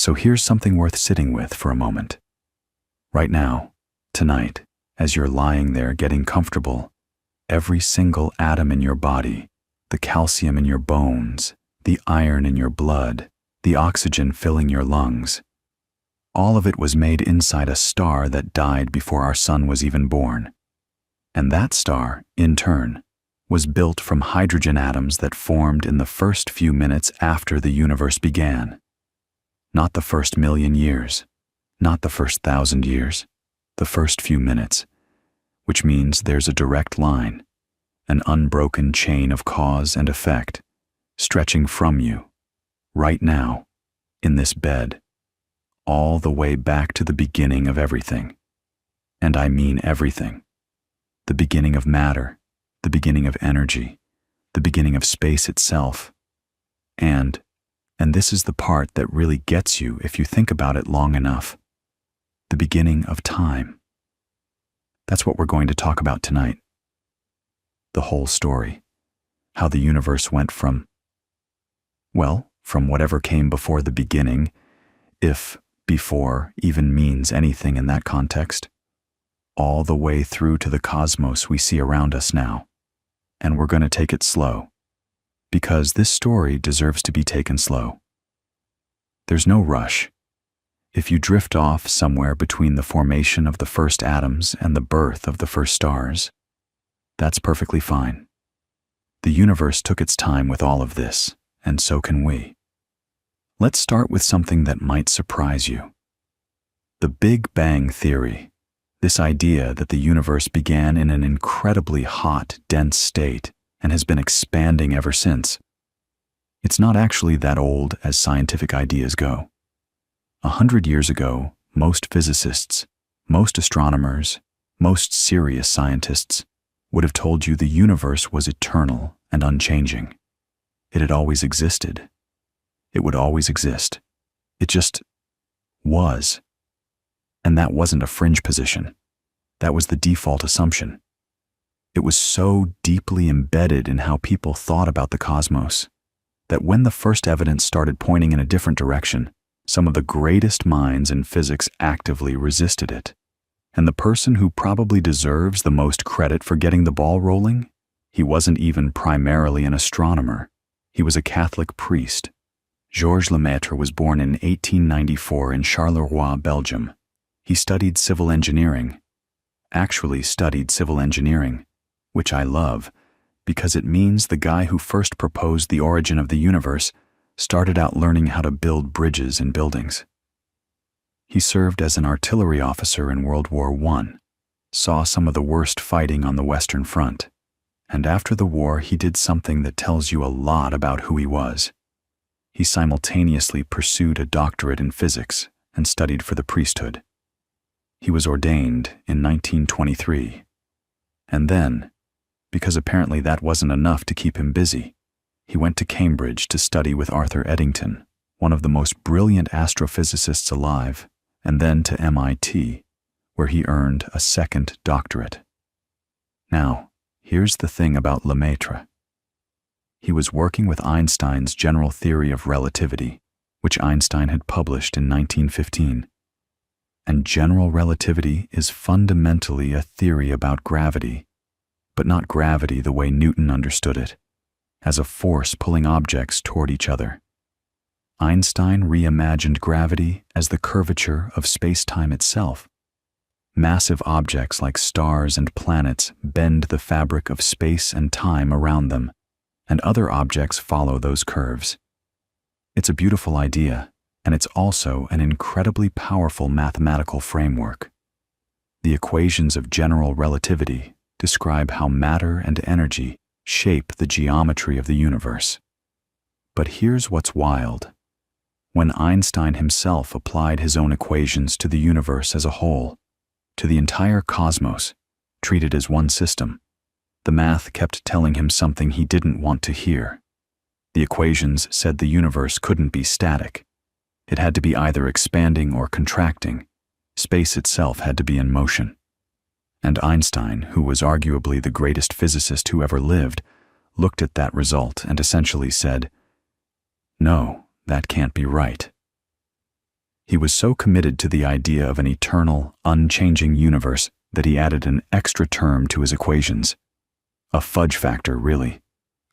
So here's something worth sitting with for a moment. Right now, tonight, as you're lying there getting comfortable, every single atom in your body, the calcium in your bones, the iron in your blood, the oxygen filling your lungs, all of it was made inside a star that died before our sun was even born. And that star, in turn, was built from hydrogen atoms that formed in the first few minutes after the universe began. Not the first 1,000,000 years, not the first 1,000 years, the first few minutes, which means there's a direct line, an unbroken chain of cause and effect, stretching from you, right now, in this bed, all the way back to the beginning of everything. And I mean everything. The beginning of matter, the beginning of energy, the beginning of space itself. And this is the part that really gets you if you think about it long enough, the beginning of time. That's what we're going to talk about tonight. The whole story, how the universe went from whatever came before the beginning, if before even means anything in that context, all the way through to the cosmos we see around us now. And we're going to take it slow, because this story deserves to be taken slow. There's no rush. If you drift off somewhere between the formation of the first atoms and the birth of the first stars, that's perfectly fine. The universe took its time with all of this, and so can we. Let's start with something that might surprise you. The Big Bang Theory, this idea that the universe began in an incredibly hot, dense state and has been expanding ever since. It's not actually that old as scientific ideas go. 100 years ago, most physicists, most astronomers, most serious scientists would have told you the universe was eternal and unchanging. It had always existed. It would always exist. It just was. And that wasn't a fringe position. That was the default assumption. It was so deeply embedded in how people thought about the cosmos that when the first evidence started pointing in a different direction, some of the greatest minds in physics actively resisted it. And the person who probably deserves the most credit for getting the ball rolling, he wasn't even primarily an astronomer. He was a Catholic priest. Georges Lemaitre was born in 1894 in Charleroi, Belgium. He studied civil engineering, which I love because it means the guy who first proposed the origin of the universe started out learning how to build bridges and buildings. He served as an artillery officer in World War I, saw some of the worst fighting on the Western Front, and after the war he did something that tells you a lot about who he was. He simultaneously pursued a doctorate in physics and studied for the priesthood. He was ordained in 1923. And then, because apparently that wasn't enough to keep him busy, he went to Cambridge to study with Arthur Eddington, one of the most brilliant astrophysicists alive, and then to MIT, where he earned a second doctorate. Now, here's the thing about Lemaitre. He was working with Einstein's general theory of relativity, which Einstein had published in 1915. And general relativity is fundamentally a theory about gravity, but not gravity the way Newton understood it, as a force pulling objects toward each other. Einstein reimagined gravity as the curvature of space-time itself. Massive objects like stars and planets bend the fabric of space and time around them, and other objects follow those curves. It's a beautiful idea, and it's also an incredibly powerful mathematical framework. The equations of general relativity describe how matter and energy shape the geometry of the universe. But here's what's wild. When Einstein himself applied his own equations to the universe as a whole, to the entire cosmos, treated as one system, the math kept telling him something he didn't want to hear. The equations said the universe couldn't be static. It had to be either expanding or contracting. Space itself had to be in motion. And Einstein, who was arguably the greatest physicist who ever lived, looked at that result and essentially said, "No, that can't be right." He was so committed to the idea of an eternal, unchanging universe that he added an extra term to his equations. A fudge factor, really,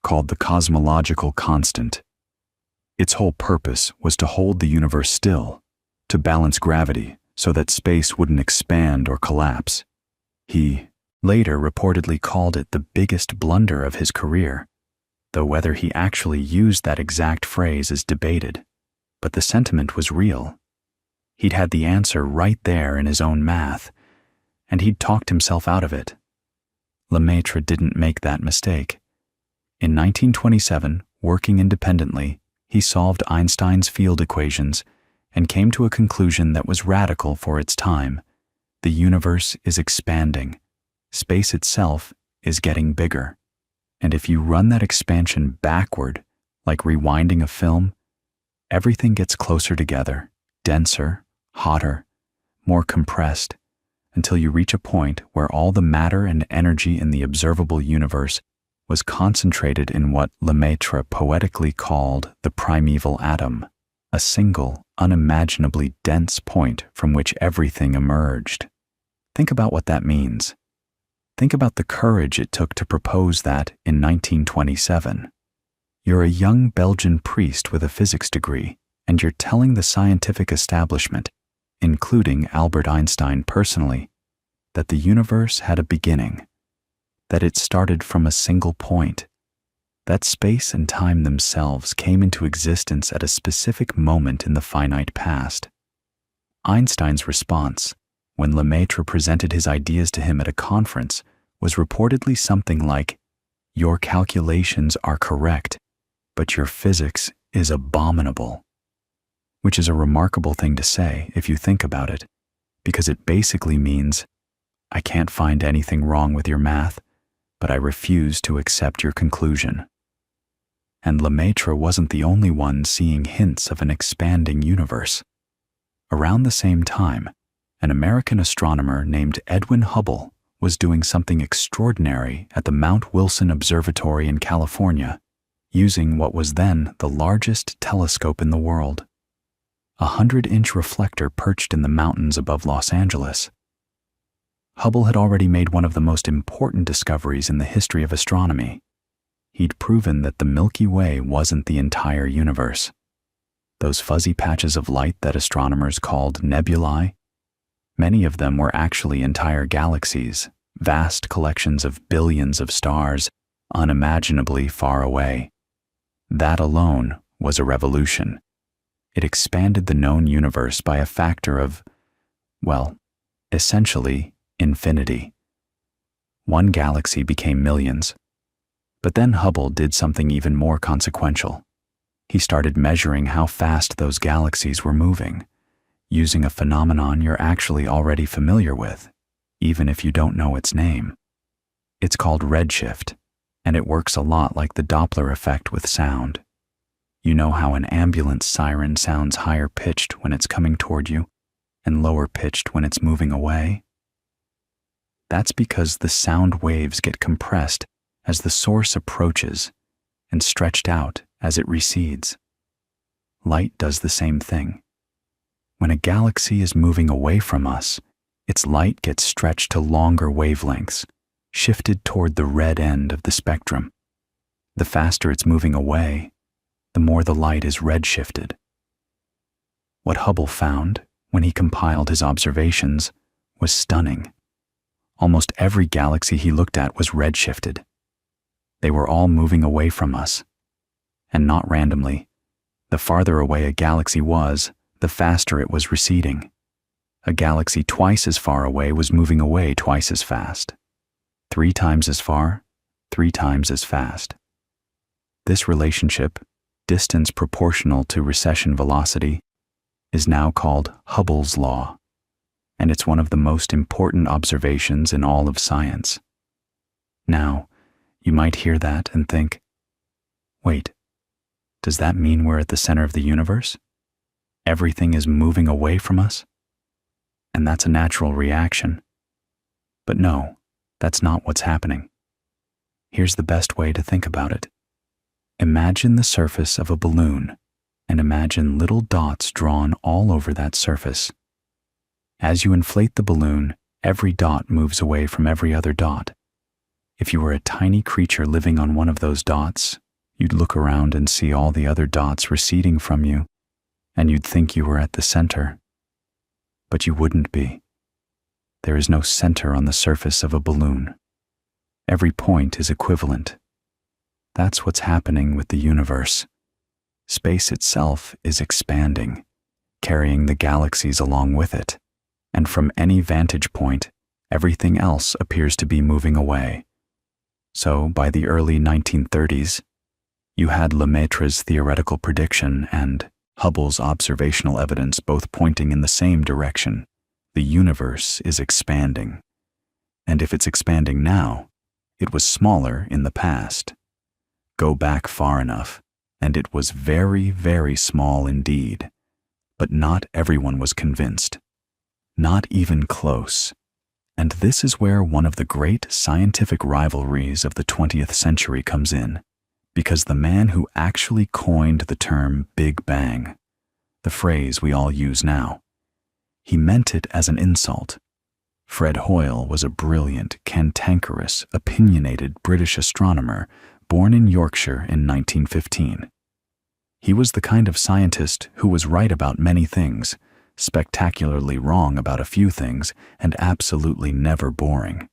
called the cosmological constant. Its whole purpose was to hold the universe still, to balance gravity so that space wouldn't expand or collapse. He later reportedly called it the biggest blunder of his career, though whether he actually used that exact phrase is debated. But the sentiment was real. He'd had the answer right there in his own math, and he'd talked himself out of it. Lemaitre didn't make that mistake. In 1927, working independently, he solved Einstein's field equations and came to a conclusion that was radical for its time. The universe is expanding. Space itself is getting bigger. And if you run that expansion backward, like rewinding a film, everything gets closer together, denser, hotter, more compressed, until you reach a point where all the matter and energy in the observable universe was concentrated in what Lemaitre poetically called the primeval atom, a single, unimaginably dense point from which everything emerged. Think about what that means. Think about the courage it took to propose that in 1927. You're a young Belgian priest with a physics degree, and you're telling the scientific establishment, including Albert Einstein personally, that the universe had a beginning, that it started from a single point, that space and time themselves came into existence at a specific moment in the finite past. Einstein's response, when Lemaitre presented his ideas to him at a conference, was reportedly something like, "Your calculations are correct, but your physics is abominable." Which is a remarkable thing to say if you think about it, because it basically means, I can't find anything wrong with your math, but I refuse to accept your conclusion. And Lemaitre wasn't the only one seeing hints of an expanding universe. Around the same time, an American astronomer named Edwin Hubble was doing something extraordinary at the Mount Wilson Observatory in California, using what was then the largest telescope in the world. A 100-inch reflector perched in the mountains above Los Angeles. Hubble had already made one of the most important discoveries in the history of astronomy. He'd proven that the Milky Way wasn't the entire universe. Those fuzzy patches of light that astronomers called nebulae, many of them were actually entire galaxies, vast collections of billions of stars, unimaginably far away. That alone was a revolution. It expanded the known universe by a factor of, well, essentially infinity. One galaxy became millions. But then Hubble did something even more consequential. He started measuring how fast those galaxies were moving, using a phenomenon you're actually already familiar with, even if you don't know its name. It's called redshift, and it works a lot like the Doppler effect with sound. You know how an ambulance siren sounds higher pitched when it's coming toward you and lower pitched when it's moving away? That's because the sound waves get compressed as the source approaches and stretched out as it recedes. Light does the same thing. When a galaxy is moving away from us, its light gets stretched to longer wavelengths, shifted toward the red end of the spectrum. The faster it's moving away, the more the light is redshifted. What Hubble found when he compiled his observations was stunning. Almost every galaxy he looked at was redshifted. They were all moving away from us. And not randomly. The farther away a galaxy was, the faster it was receding. A galaxy twice as far away was moving away twice as fast. 3 times as far, 3 times as fast. This relationship, distance proportional to recession velocity, is now called Hubble's law, and it's one of the most important observations in all of science. Now, you might hear that and think, wait, does that mean we're at the center of the universe? Everything is moving away from us? And that's a natural reaction. But no, that's not what's happening. Here's the best way to think about it. Imagine the surface of a balloon, and imagine little dots drawn all over that surface. As you inflate the balloon, every dot moves away from every other dot. If you were a tiny creature living on one of those dots, you'd look around and see all the other dots receding from you, and you'd think you were at the center. But you wouldn't be. There is no center on the surface of a balloon. Every point is equivalent. That's what's happening with the universe. Space itself is expanding, carrying the galaxies along with it, and from any vantage point, everything else appears to be moving away. So, by the early 1930s, you had Lemaitre's theoretical prediction and Hubble's observational evidence both pointing in the same direction. The universe is expanding. And if it's expanding now, it was smaller in the past. Go back far enough, and it was very, very small indeed. But not everyone was convinced. Not even close. And this is where one of the great scientific rivalries of the 20th century comes in, because the man who actually coined the term Big Bang, the phrase we all use now, he meant it as an insult. Fred Hoyle was a brilliant, cantankerous, opinionated British astronomer born in Yorkshire in 1915. He was the kind of scientist who was right about many things, spectacularly wrong about a few things, and absolutely never boring.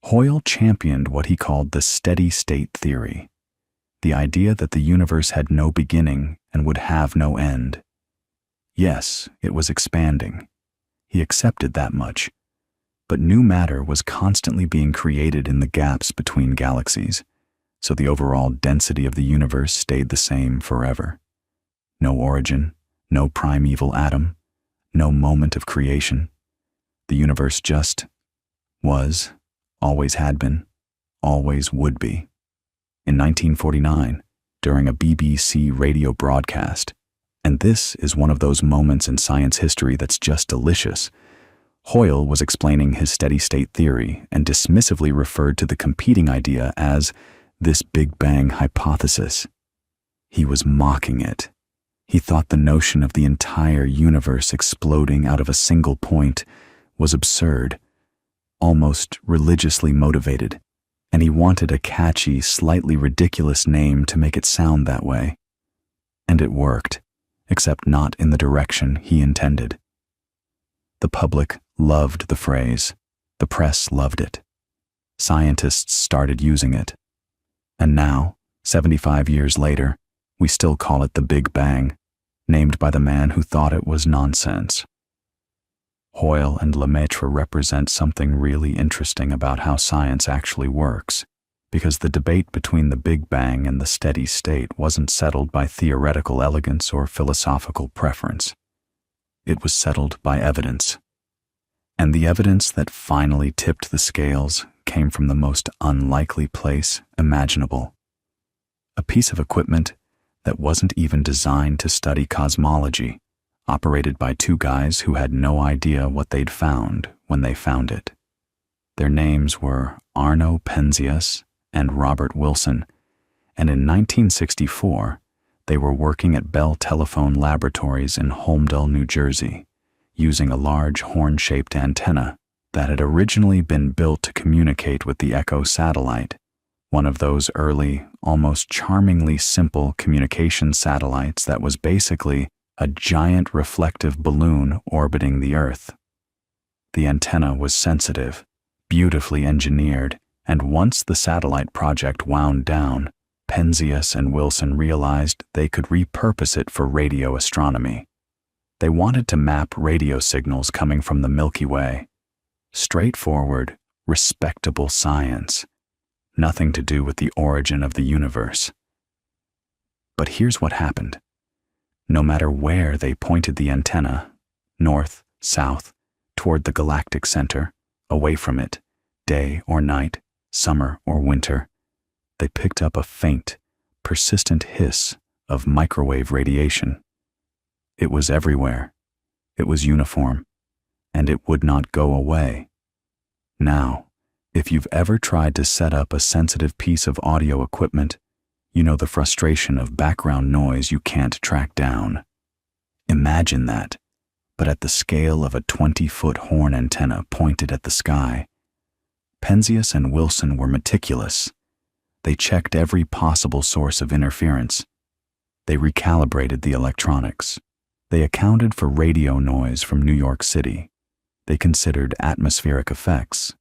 Hoyle championed what he called the steady-state theory, the idea that the universe had no beginning and would have no end. Yes, it was expanding. He accepted that much. But new matter was constantly being created in the gaps between galaxies, so the overall density of the universe stayed the same forever. No origin, no primeval atom, no moment of creation. The universe just was, always had been, always would be. In 1949, during a BBC radio broadcast, and this is one of those moments in science history that's just delicious, Hoyle was explaining his steady-state theory and dismissively referred to the competing idea as this Big Bang hypothesis. He was mocking it. He thought the notion of the entire universe exploding out of a single point was absurd, almost religiously motivated, and he wanted a catchy, slightly ridiculous name to make it sound that way. And it worked, except not in the direction he intended. The public loved the phrase. The press loved it. Scientists started using it. And now, 75 years later, we still call it the Big Bang, named by the man who thought it was nonsense. Hoyle and Lemaitre represent something really interesting about how science actually works, because the debate between the Big Bang and the steady state wasn't settled by theoretical elegance or philosophical preference. It was settled by evidence. And the evidence that finally tipped the scales came from the most unlikely place imaginable. A piece of equipment that wasn't even designed to study cosmology, operated by two guys who had no idea what they'd found when they found it. Their names were Arno Penzias and Robert Wilson, and in 1964, they were working at Bell Telephone Laboratories in Holmdel, New Jersey, using a large horn-shaped antenna that had originally been built to communicate with the Echo satellite, one of those early, almost charmingly simple communication satellites that was basically a giant reflective balloon orbiting the Earth. The antenna was sensitive, beautifully engineered, and once the satellite project wound down, Penzias and Wilson realized they could repurpose it for radio astronomy. They wanted to map radio signals coming from the Milky Way. Straightforward, respectable science. Nothing to do with the origin of the universe. But here's what happened. No matter where they pointed the antenna, north, south, toward the galactic center, away from it, day or night, summer or winter, they picked up a faint, persistent hiss of microwave radiation. It was everywhere. It was uniform, and it would not go away. Now, if you've ever tried to set up a sensitive piece of audio equipment, You know, the frustration of background noise you can't track down. Imagine that, but at the scale of a 20-foot horn antenna pointed at the sky. Penzias and Wilson were meticulous. They checked every possible source of interference. They recalibrated the electronics. They accounted for radio noise from New York City. They considered atmospheric effects.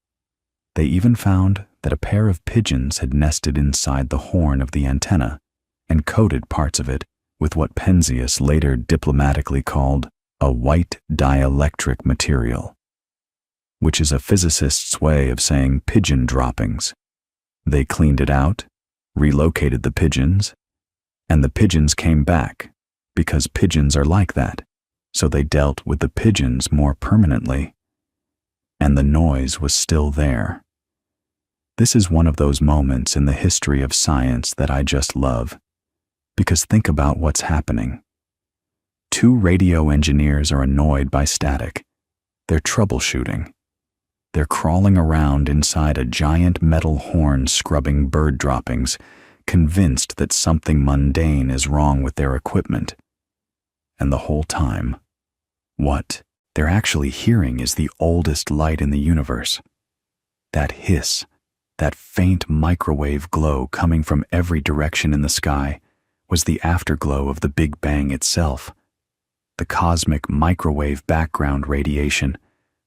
They even found that a pair of pigeons had nested inside the horn of the antenna and coated parts of it with what Penzias later diplomatically called a white dielectric material, which is a physicist's way of saying pigeon droppings. They cleaned it out, relocated the pigeons, and the pigeons came back because pigeons are like that, so they dealt with the pigeons more permanently, and the noise was still there. This is one of those moments in the history of science that I just love, because think about what's happening. Two radio engineers are annoyed by static. They're troubleshooting. They're crawling around inside a giant metal horn scrubbing bird droppings, convinced that something mundane is wrong with their equipment. And the whole time, what they're actually hearing is the oldest light in the universe. That hiss, that faint microwave glow coming from every direction in the sky, was the afterglow of the Big Bang itself. The cosmic microwave background radiation,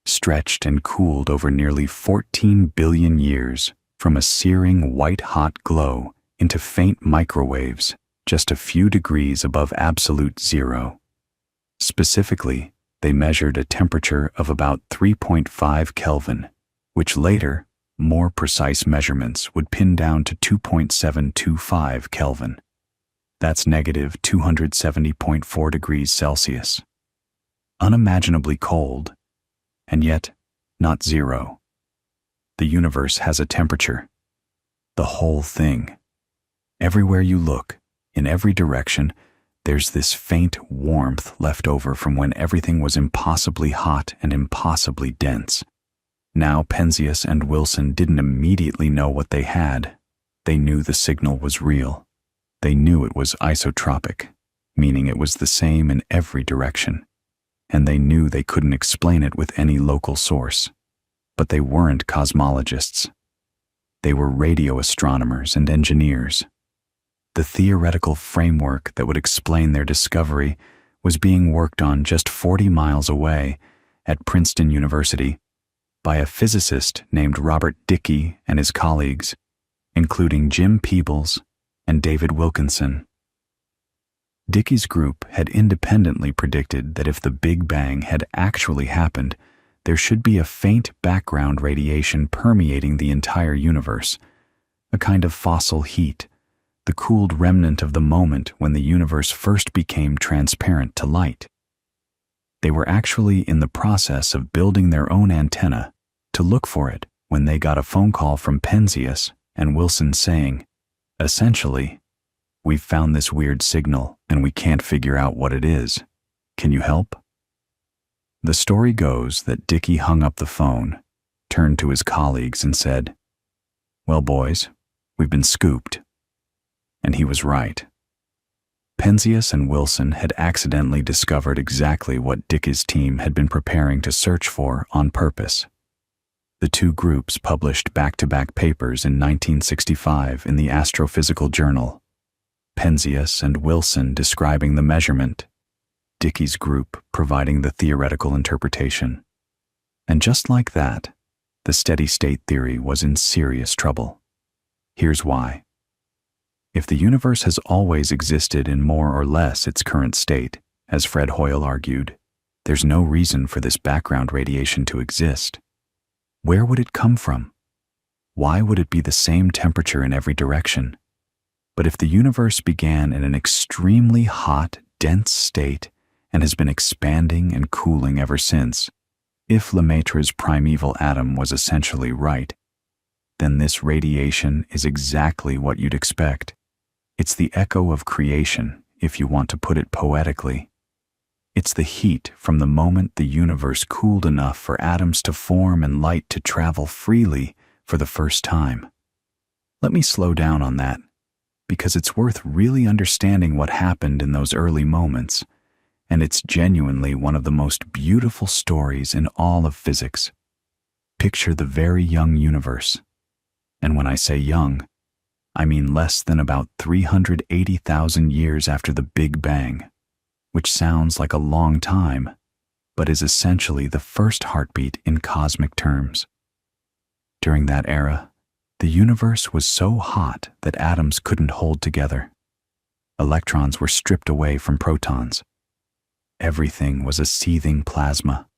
stretched and cooled over nearly 14 billion years from a searing white-hot glow into faint microwaves just a few degrees above absolute zero. Specifically, they measured a temperature of about 3.5 Kelvin, which later, more precise measurements would pin down to 2.725 Kelvin. That's negative 270.4 degrees Celsius. Unimaginably cold, and yet not zero. The universe has a temperature. The whole thing. Everywhere you look, in every direction, there's this faint warmth left over from when everything was impossibly hot and impossibly dense. Now Penzias and Wilson didn't immediately know what they had. They knew the signal was real. They knew it was isotropic, meaning it was the same in every direction. And they knew they couldn't explain it with any local source. But they weren't cosmologists. They were radio astronomers and engineers. The theoretical framework that would explain their discovery was being worked on just 40 miles away at Princeton University by a physicist named Robert Dicke and his colleagues, including Jim Peebles and David Wilkinson. Dicke's group had independently predicted that if the Big Bang had actually happened, there should be a faint background radiation permeating the entire universe, a kind of fossil heat, the cooled remnant of the moment when the universe first became transparent to light. They were actually in the process of building their own antenna to look for it when they got a phone call from Penzias and Wilson saying, essentially, "We've found this weird signal and we can't figure out what it is. Can you help?" The story goes that Dicke hung up the phone, turned to his colleagues and said, "Well, boys, we've been scooped." And he was right. Penzias and Wilson had accidentally discovered exactly what Dicke's team had been preparing to search for on purpose. The two groups published back-to-back papers in 1965 in the Astrophysical Journal. Penzias and Wilson describing the measurement, Dicke's group providing the theoretical interpretation. And just like that, the steady-state theory was in serious trouble. Here's why. If the universe has always existed in more or less its current state, as Fred Hoyle argued, there's no reason for this background radiation to exist. Where would it come from? Why would it be the same temperature in every direction? But if the universe began in an extremely hot, dense state and has been expanding and cooling ever since, if Lemaitre's primeval atom was essentially right, then this radiation is exactly what you'd expect. It's the echo of creation, if you want to put it poetically. It's the heat from the moment the universe cooled enough for atoms to form and light to travel freely for the first time. Let me slow down on that, because it's worth really understanding what happened in those early moments, and it's genuinely one of the most beautiful stories in all of physics. Picture the very young universe. And when I say young, I mean less than about 380,000 years after the Big Bang, which sounds like a long time, but is essentially the first heartbeat in cosmic terms. During that era, the universe was so hot that atoms couldn't hold together. Electrons were stripped away from protons. Everything was a seething plasma,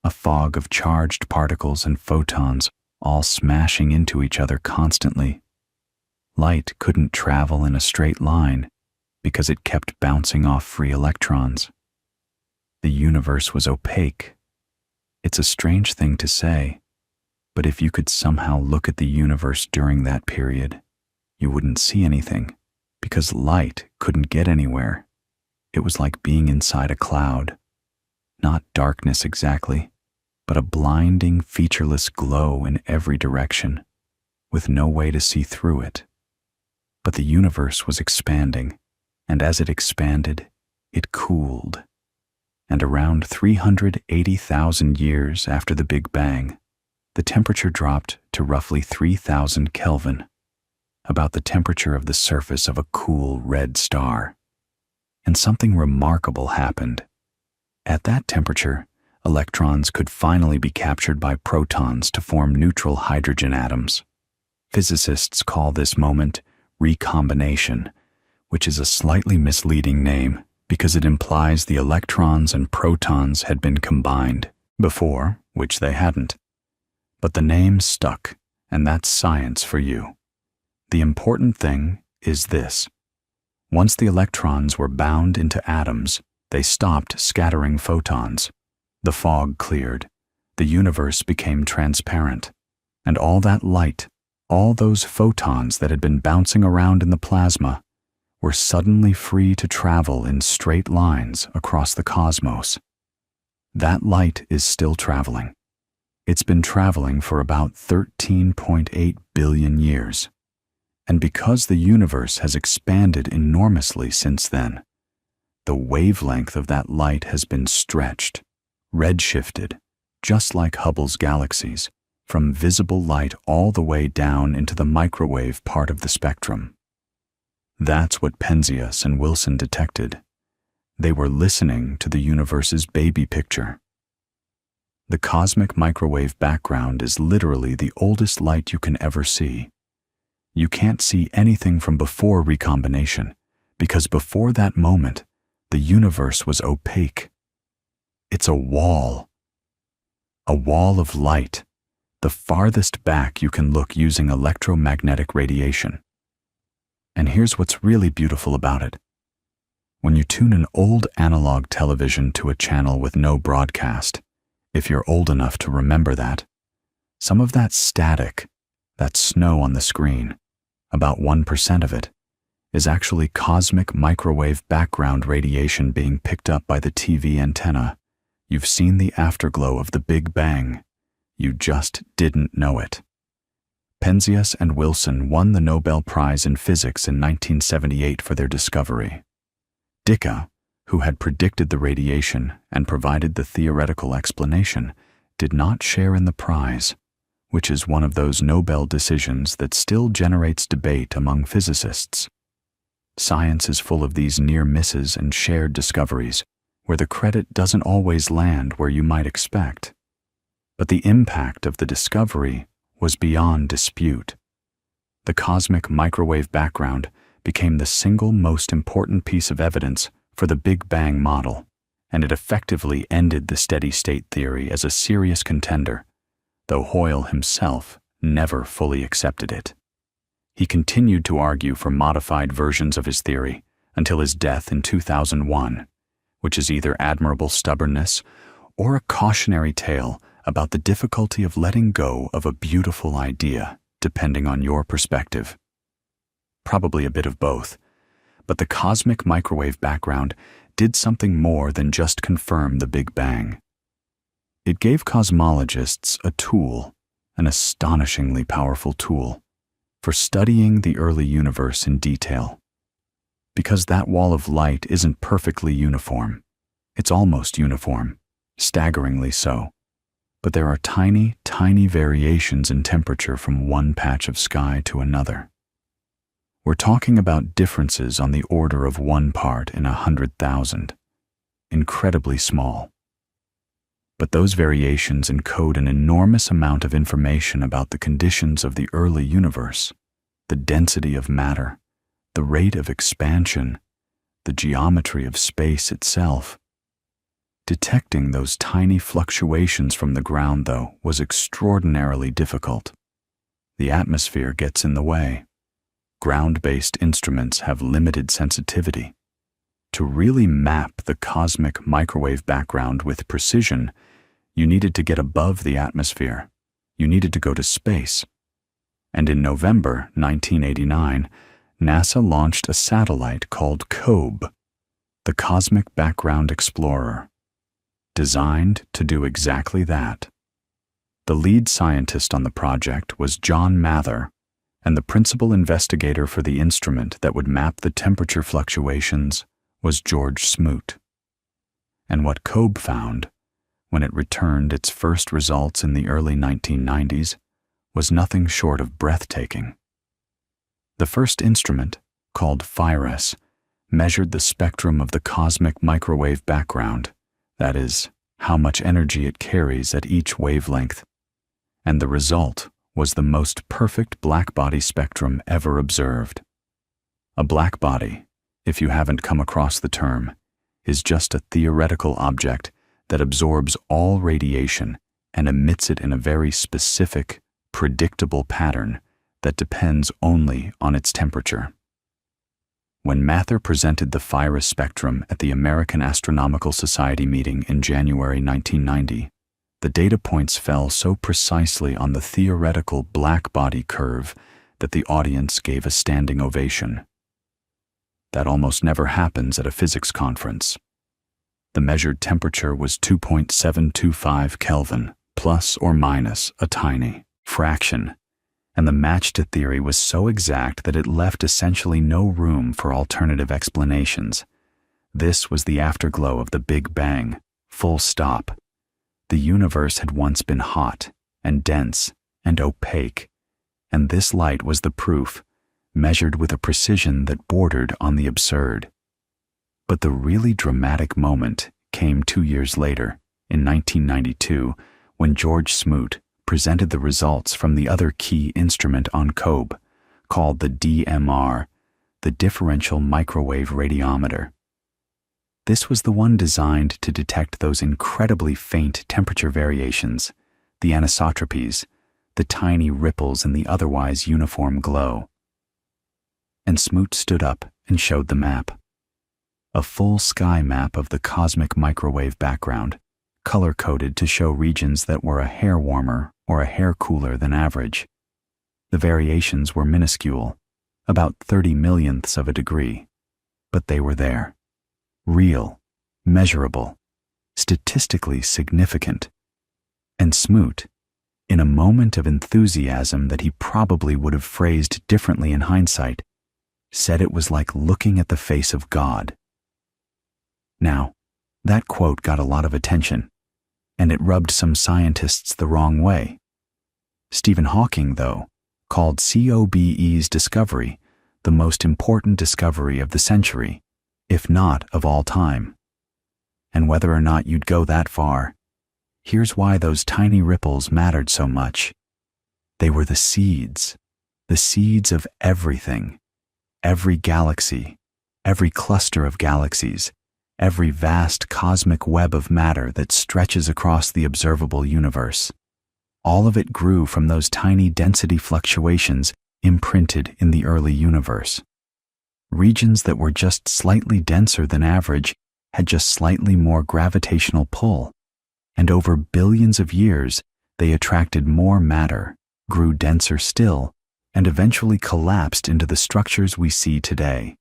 a fog of charged particles and photons all smashing into each other constantly. Light couldn't travel in a straight line because it kept bouncing off free electrons. The universe was opaque. It's a strange thing to say, but if you could somehow look at the universe during that period, you wouldn't see anything because light couldn't get anywhere. It was like being inside a cloud. Not darkness exactly, but a blinding, featureless glow in every direction, with no way to see through it. But the universe was expanding, and as it expanded, it cooled. And around 380,000 years after the Big Bang, the temperature dropped to roughly 3,000 Kelvin, about the temperature of the surface of a cool red star. And something remarkable happened. At that temperature, electrons could finally be captured by protons to form neutral hydrogen atoms. Physicists call this moment recombination, which is a slightly misleading name because it implies the electrons and protons had been combined before, which they hadn't. But the name stuck, and that's science for you. The important thing is this. Once the electrons were bound into atoms, they stopped scattering photons. The fog cleared, the universe became transparent, and all that light, all those photons that had been bouncing around in the plasma, were suddenly free to travel in straight lines across the cosmos. That light is still traveling. It's been traveling for about 13.8 billion years. And because the universe has expanded enormously since then, the wavelength of that light has been stretched, redshifted, just like Hubble's galaxies, from visible light all the way down into the microwave part of the spectrum. That's what Penzias and Wilson detected. They were listening to the universe's baby picture. The cosmic microwave background is literally the oldest light you can ever see. You can't see anything from before recombination, because before that moment, the universe was opaque. It's a wall of light, the farthest back you can look using electromagnetic radiation. And here's what's really beautiful about it. When you tune an old analog television to a channel with no broadcast, if you're old enough to remember that, some of that static, that snow on the screen, about 1% of it, is actually cosmic microwave background radiation being picked up by the TV antenna. You've seen the afterglow of the Big Bang. You just didn't know it. Penzias and Wilson won the Nobel Prize in Physics in 1978 for their discovery. Dicke, who had predicted the radiation and provided the theoretical explanation, did not share in the prize, which is one of those Nobel decisions that still generates debate among physicists. Science is full of these near misses and shared discoveries, where the credit doesn't always land where you might expect. But the impact of the discovery was beyond dispute. The cosmic microwave background became the single most important piece of evidence for the Big Bang model, and it effectively ended the steady-state theory as a serious contender, though Hoyle himself never fully accepted it. He continued to argue for modified versions of his theory until his death in 2001, which is either admirable stubbornness or a cautionary tale about the difficulty of letting go of a beautiful idea, depending on your perspective. Probably a bit of both, but the cosmic microwave background did something more than just confirm the Big Bang. It gave cosmologists a tool, an astonishingly powerful tool, for studying the early universe in detail. Because that wall of light isn't perfectly uniform. It's almost uniform, staggeringly so. But there are tiny, tiny variations in temperature from one patch of sky to another. We're talking about differences on the order of 1 part in 100,000. Incredibly small. But those variations encode an enormous amount of information about the conditions of the early universe, the density of matter, the rate of expansion, the geometry of space itself. Detecting those tiny fluctuations from the ground, though, was extraordinarily difficult. The atmosphere gets in the way. Ground-based instruments have limited sensitivity. To really map the cosmic microwave background with precision, you needed to get above the atmosphere. You needed to go to space. And in November 1989, NASA launched a satellite called COBE, the Cosmic Background Explorer, designed to do exactly that. The lead scientist on the project was John Mather, and the principal investigator for the instrument that would map the temperature fluctuations was George Smoot. And what COBE found, when it returned its first results in the early 1990s, was nothing short of breathtaking. The first instrument, called FIRES, measured the spectrum of the cosmic microwave background, that is, how much energy it carries at each wavelength, and the result was the most perfect blackbody spectrum ever observed. A blackbody, if you haven't come across the term, is just a theoretical object that absorbs all radiation and emits it in a very specific, predictable pattern that depends only on its temperature. When Mather presented the FIRES spectrum at the American Astronomical Society meeting in January 1990, the data points fell so precisely on the theoretical blackbody curve that the audience gave a standing ovation. That almost never happens at a physics conference. The measured temperature was 2.725 Kelvin, plus or minus a tiny fraction, and the match to theory was so exact that it left essentially no room for alternative explanations. This was the afterglow of the Big Bang, full stop. The universe had once been hot and dense and opaque, and this light was the proof, measured with a precision that bordered on the absurd. But the really dramatic moment came 2 years later, in 1992, when George Smoot presented the results from the other key instrument on COBE, called the DMR, the Differential Microwave Radiometer. This was the one designed to detect those incredibly faint temperature variations, the anisotropies, the tiny ripples in the otherwise uniform glow. And Smoot stood up and showed the map. A full sky map of the cosmic microwave background, color-coded to show regions that were a hair warmer or a hair cooler than average. The variations were minuscule, about 30 millionths of a degree, but they were there. Real, measurable, statistically significant. And Smoot, in a moment of enthusiasm that he probably would have phrased differently in hindsight, said it was like looking at the face of God. Now, that quote got a lot of attention, and it rubbed some scientists the wrong way. Stephen Hawking, though, called COBE's discovery the most important discovery of the century, if not of all time. And whether or not you'd go that far, here's why those tiny ripples mattered so much. They were the seeds of everything, every galaxy, every cluster of galaxies, every vast cosmic web of matter that stretches across the observable universe. All of it grew from those tiny density fluctuations imprinted in the early universe. Regions that were just slightly denser than average had just slightly more gravitational pull, and over billions of years they attracted more matter, grew denser still, and eventually collapsed into the structures we see today.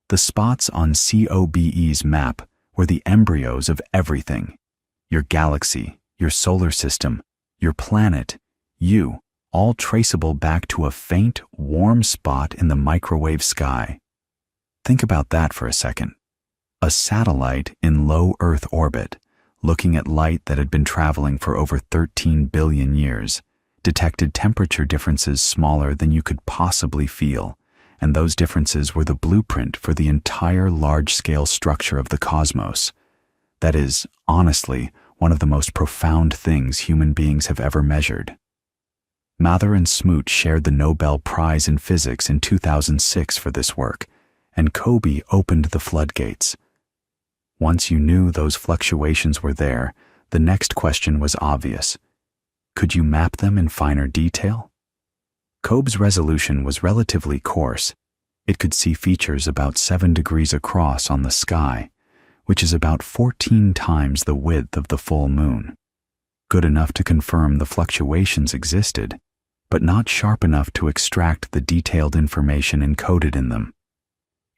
The spots on COBE's map were the embryos of everything: your galaxy, your solar system, your planet, you, all traceable back to a faint, warm spot in the microwave sky. Think about that for a second. A satellite in low Earth orbit, looking at light that had been traveling for over 13 billion years, detected temperature differences smaller than you could possibly feel, and those differences were the blueprint for the entire large-scale structure of the cosmos. That is, honestly, one of the most profound things human beings have ever measured. Mather and Smoot shared the Nobel Prize in Physics in 2006 for this work, and COBE opened the floodgates. Once you knew those fluctuations were there, the next question was obvious. Could you map them in finer detail? COBE's resolution was relatively coarse. It could see features about 7 degrees across on the sky, which is about 14 times the width of the full moon. Good enough to confirm the fluctuations existed, but not sharp enough to extract the detailed information encoded in them.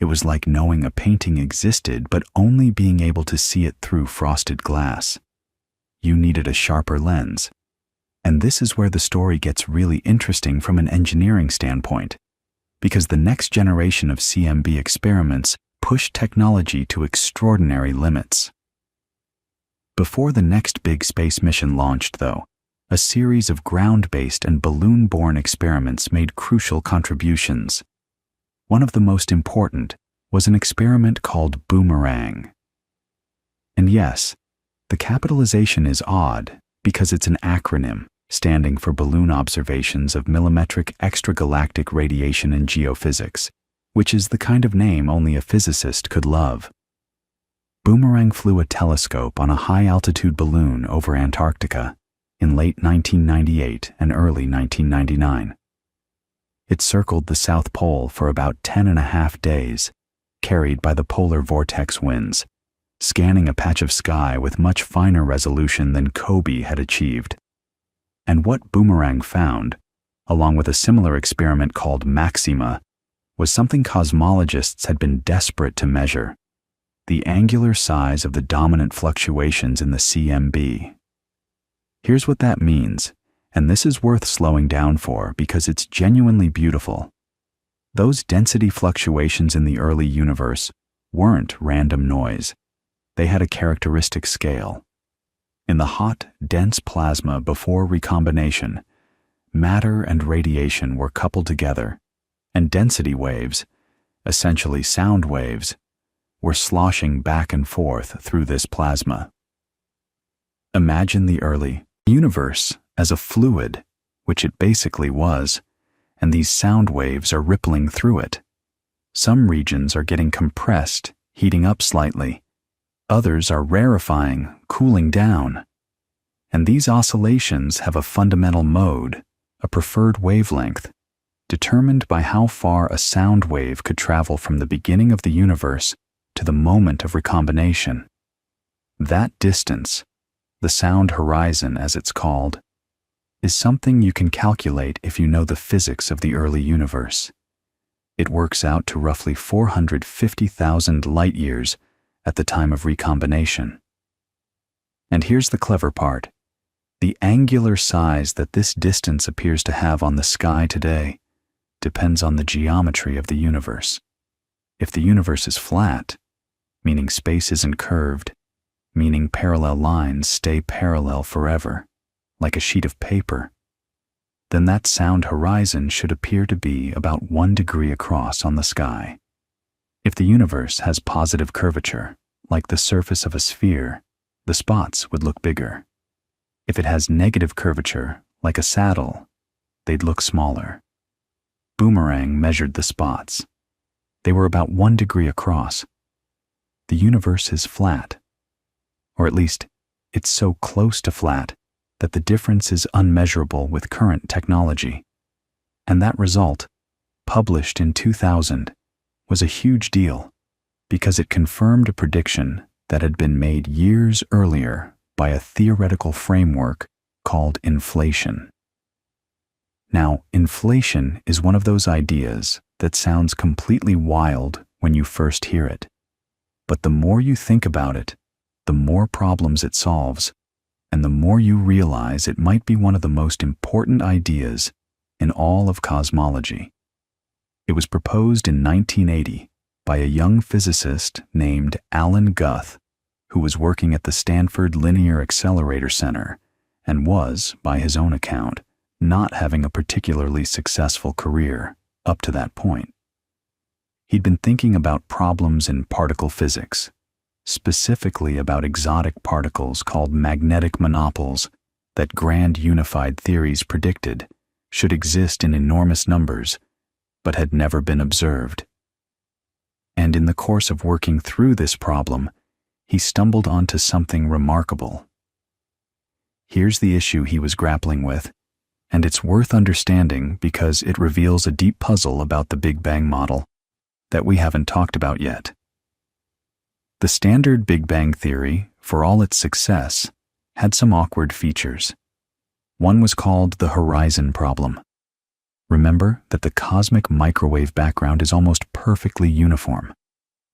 It was like knowing a painting existed but only being able to see it through frosted glass. You needed a sharper lens. And this is where the story gets really interesting from an engineering standpoint, because the next generation of CMB experiments pushed technology to extraordinary limits. Before the next big space mission launched, though, a series of ground-based and balloon-borne experiments made crucial contributions. One of the most important was an experiment called Boomerang. And yes, the capitalization is odd because it's an acronym standing for Balloon Observations of Millimetric Extragalactic Radiation in Geophysics, which is the kind of name only a physicist could love. Boomerang flew a telescope on a high-altitude balloon over Antarctica in late 1998 and early 1999. It circled the South Pole for about 10.5 days, carried by the polar vortex winds, scanning a patch of sky with much finer resolution than COBE had achieved. And what Boomerang found, along with a similar experiment called Maxima, was something cosmologists had been desperate to measure: the angular size of the dominant fluctuations in the CMB. Here's what that means, and this is worth slowing down for because it's genuinely beautiful. Those density fluctuations in the early universe weren't random noise. They had a characteristic scale. In the hot, dense plasma before recombination, matter and radiation were coupled together, and density waves, essentially sound waves, were sloshing back and forth through this plasma. Imagine the early universe as a fluid, which it basically was, and these sound waves are rippling through it. Some regions are getting compressed, heating up slightly. Others are rarefying, cooling down. And these oscillations have a fundamental mode, a preferred wavelength, determined by how far a sound wave could travel from the beginning of the universe to the moment of recombination. That distance, the sound horizon as it's called, is something you can calculate if you know the physics of the early universe. It works out to roughly 450,000 light-years at the time of recombination. And here's the clever part. The angular size that this distance appears to have on the sky today depends on the geometry of the universe. If the universe is flat, meaning space isn't curved, meaning parallel lines stay parallel forever, like a sheet of paper, then that sound horizon should appear to be about 1 degree across on the sky. If the universe has positive curvature, like the surface of a sphere, the spots would look bigger. If it has negative curvature, like a saddle, they'd look smaller. Boomerang measured the spots. They were about 1 degree across. The universe is flat. Or at least, it's so close to flat that the difference is unmeasurable with current technology. And that result, published in 2000, was a huge deal because it confirmed a prediction that had been made years earlier by a theoretical framework called inflation. Now, inflation is one of those ideas that sounds completely wild when you first hear it. But the more you think about it, the more problems it solves, and the more you realize it might be one of the most important ideas in all of cosmology. It was proposed in 1980 by a young physicist named Alan Guth, who was working at the Stanford Linear Accelerator Center and was, by his own account, not having a particularly successful career up to that point. He'd been thinking about problems in particle physics, specifically about exotic particles called magnetic monopoles that grand unified theories predicted should exist in enormous numbers, but had never been observed. And in the course of working through this problem, he stumbled onto something remarkable. Here's the issue he was grappling with, and it's worth understanding because it reveals a deep puzzle about the Big Bang model that we haven't talked about yet. The standard Big Bang theory, for all its success, had some awkward features. One was called the horizon problem. Remember that the cosmic microwave background is almost perfectly uniform,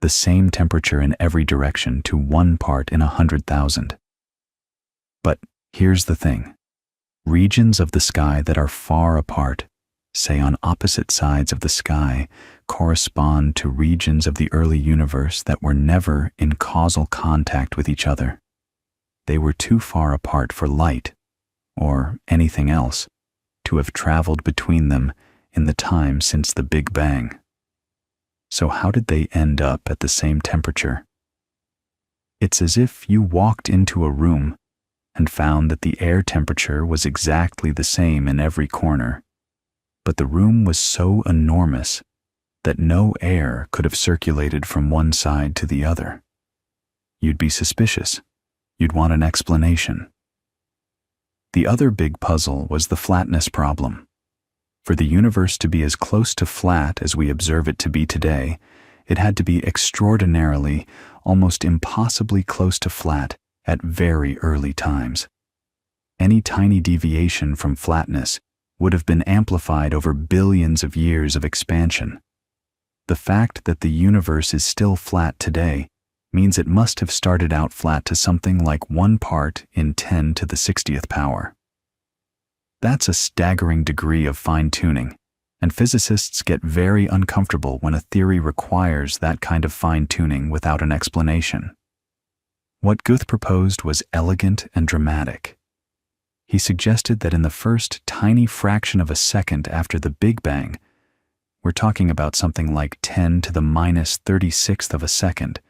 the same temperature in every direction to 1 part in 100,000. But here's the thing. Regions of the sky that are far apart, say on opposite sides of the sky, correspond to regions of the early universe that were never in causal contact with each other. They were too far apart for light, or anything else, to have traveled between them in the time since the Big Bang. So how did they end up at the same temperature? It's as if you walked into a room and found that the air temperature was exactly the same in every corner, but the room was so enormous that no air could have circulated from one side to the other. You'd be suspicious. You'd want an explanation. The other big puzzle was the flatness problem. For the universe to be as close to flat as we observe it to be today, it had to be extraordinarily, almost impossibly close to flat at very early times. Any tiny deviation from flatness would have been amplified over billions of years of expansion. The fact that the universe is still flat today means it must have started out flat to something like 1 part in 10 to the 60th power. That's a staggering degree of fine-tuning, and physicists get very uncomfortable when a theory requires that kind of fine-tuning without an explanation. What Guth proposed was elegant and dramatic. He suggested that in the first tiny fraction of a second after the Big Bang, we're talking about something like 10 to the minus 36th of a second,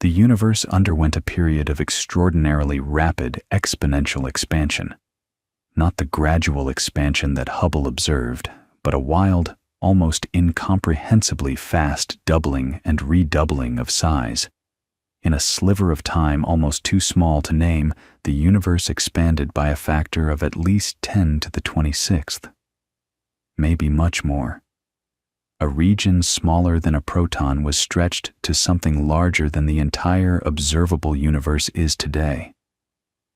the universe underwent a period of extraordinarily rapid exponential expansion. Not the gradual expansion that Hubble observed, but a wild, almost incomprehensibly fast doubling and redoubling of size. In a sliver of time almost too small to name, the universe expanded by a factor of at least 10 to the 26th. Maybe much more. A region smaller than a proton was stretched to something larger than the entire observable universe is today.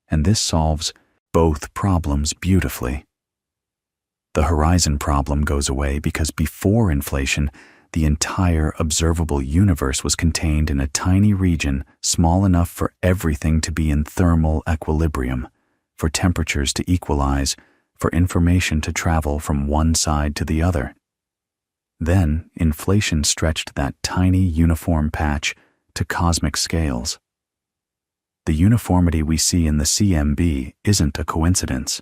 And this solves both problems beautifully. The horizon problem goes away because before inflation, the entire observable universe was contained in a tiny region small enough for everything to be in thermal equilibrium, for temperatures to equalize, for information to travel from one side to the other. Then, inflation stretched that tiny uniform patch to cosmic scales. The uniformity we see in the CMB isn't a coincidence.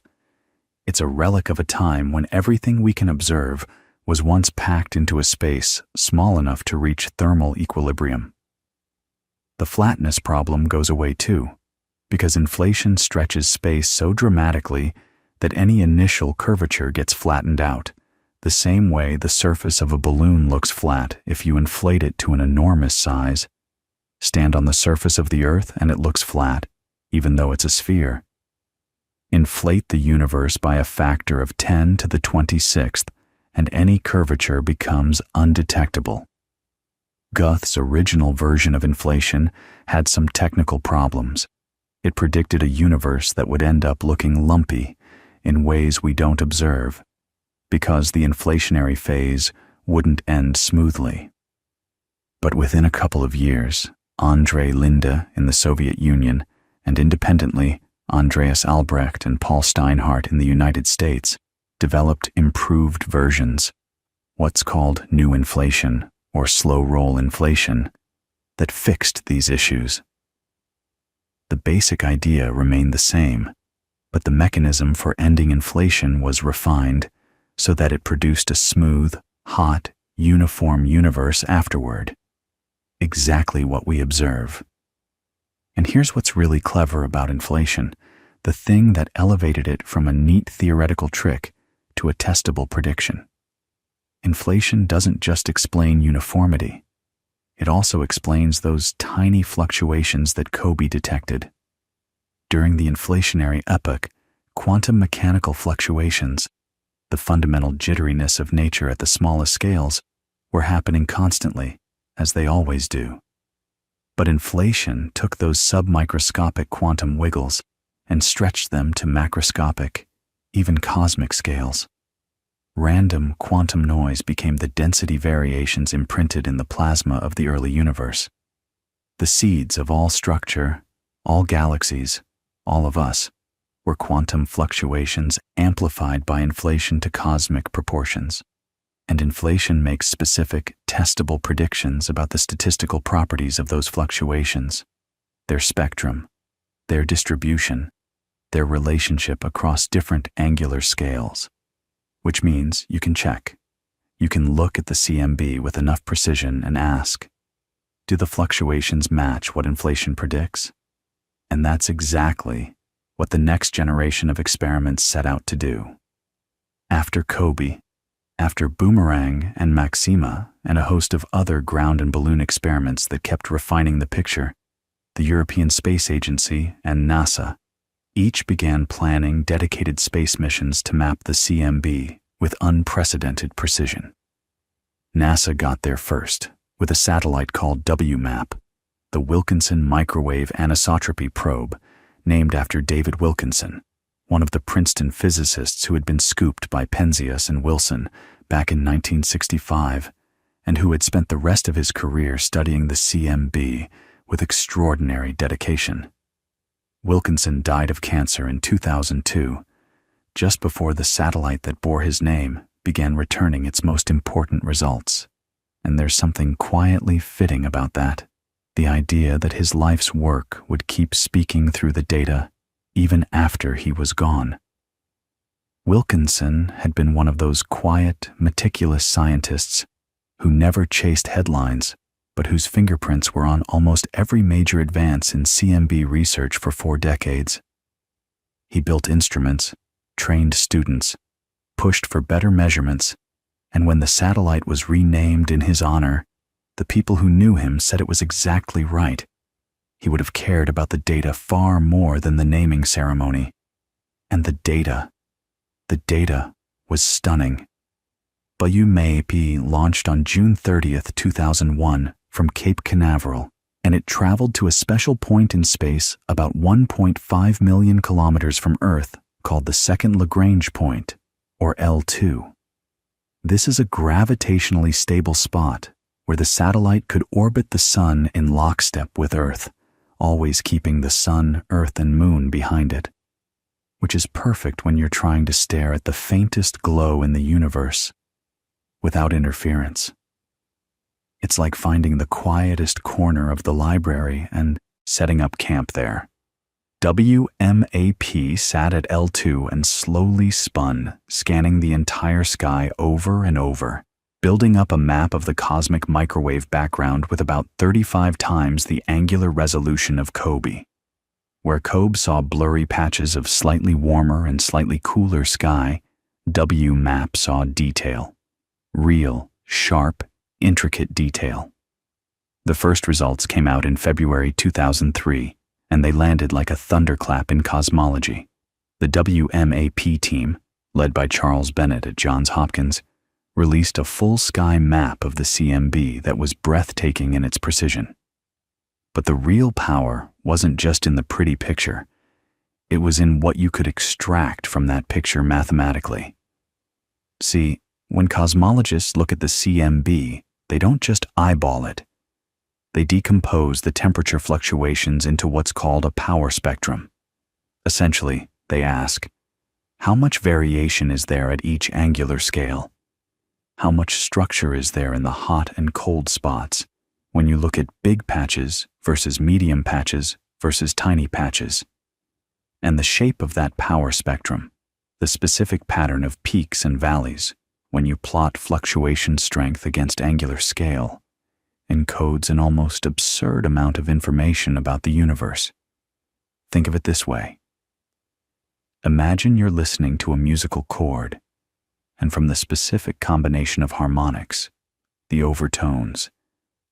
It's a relic of a time when everything we can observe was once packed into a space small enough to reach thermal equilibrium. The flatness problem goes away too, because inflation stretches space so dramatically that any initial curvature gets flattened out, the same way the surface of a balloon looks flat if you inflate it to an enormous size. Stand on the surface of the Earth and it looks flat, even though it's a sphere. Inflate the universe by a factor of 10 to the 26th, and any curvature becomes undetectable. Guth's original version of inflation had some technical problems. It predicted a universe that would end up looking lumpy in ways we don't observe, because the inflationary phase wouldn't end smoothly. But within a couple of years, Andrei Linde in the Soviet Union, and independently, Andreas Albrecht and Paul Steinhardt in the United States, developed improved versions, what's called new inflation, or slow-roll inflation, that fixed these issues. The basic idea remained the same, but the mechanism for ending inflation was refined so that it produced a smooth, hot, uniform universe afterward. Exactly what we observe. And here's what's really clever about inflation, the thing that elevated it from a neat theoretical trick to a testable prediction. Inflation doesn't just explain uniformity. It also explains those tiny fluctuations that COBE detected. During the inflationary epoch, quantum mechanical fluctuations, the fundamental jitteriness of nature at the smallest scales, were happening constantly, as they always do. But inflation took those submicroscopic quantum wiggles and stretched them to macroscopic, even cosmic scales. Random quantum noise became the density variations imprinted in the plasma of the early universe. The seeds of all structure, all galaxies, all of us, were quantum fluctuations amplified by inflation to cosmic proportions. And inflation makes specific, testable predictions about the statistical properties of those fluctuations, their spectrum, their distribution, their relationship across different angular scales. Which means you can check. You can look at the CMB with enough precision and ask, do the fluctuations match what inflation predicts? And that's exactly what the next generation of experiments set out to do. After COBE, after Boomerang and Maxima and a host of other ground and balloon experiments that kept refining the picture, the European Space Agency and NASA each began planning dedicated space missions to map the CMB with unprecedented precision. NASA got there first with a satellite called WMAP, the Wilkinson Microwave Anisotropy Probe, named after David Wilkinson, one of the Princeton physicists who had been scooped by Penzias and Wilson back in 1965, and who had spent the rest of his career studying the CMB with extraordinary dedication. Wilkinson died of cancer in 2002, just before the satellite that bore his name began returning its most important results. And there's something quietly fitting about that, the idea that his life's work would keep speaking through the data even after he was gone. Wilkinson had been one of those quiet, meticulous scientists who never chased headlines, but whose fingerprints were on almost every major advance in CMB research for 4 decades. He built instruments, trained students, pushed for better measurements, and when the satellite was renamed in his honor, the people who knew him said it was exactly right. He would have cared about the data far more than the naming ceremony. And the data was stunning. WMAP launched on June 30th, 2001 from Cape Canaveral, and it traveled to a special point in space about 1.5 million kilometers from Earth called the Second Lagrange Point, or L2. This is a gravitationally stable spot where the satellite could orbit the Sun in lockstep with Earth, always keeping the Sun, Earth, and Moon behind it, which is perfect when you're trying to stare at the faintest glow in the universe without interference. It's like finding the quietest corner of the library and setting up camp there. WMAP sat at L2 and slowly spun, scanning the entire sky over and over, building up a map of the cosmic microwave background with about 35 times the angular resolution of COBE. Where COBE saw blurry patches of slightly warmer and slightly cooler sky, WMAP saw detail. Real, sharp, intricate detail. The first results came out in February 2003, and they landed like a thunderclap in cosmology. The WMAP team, led by Charles Bennett at Johns Hopkins, released a full-sky map of the CMB that was breathtaking in its precision. But the real power wasn't just in the pretty picture. It was in what you could extract from that picture mathematically. See, when cosmologists look at the CMB, they don't just eyeball it. They decompose the temperature fluctuations into what's called a power spectrum. Essentially, they ask, how much variation is there at each angular scale? How much structure is there in the hot and cold spots when you look at big patches versus medium patches versus tiny patches? And the shape of that power spectrum, the specific pattern of peaks and valleys when you plot fluctuation strength against angular scale, encodes an almost absurd amount of information about the universe. Think of it this way. Imagine you're listening to a musical chord, and from the specific combination of harmonics, the overtones,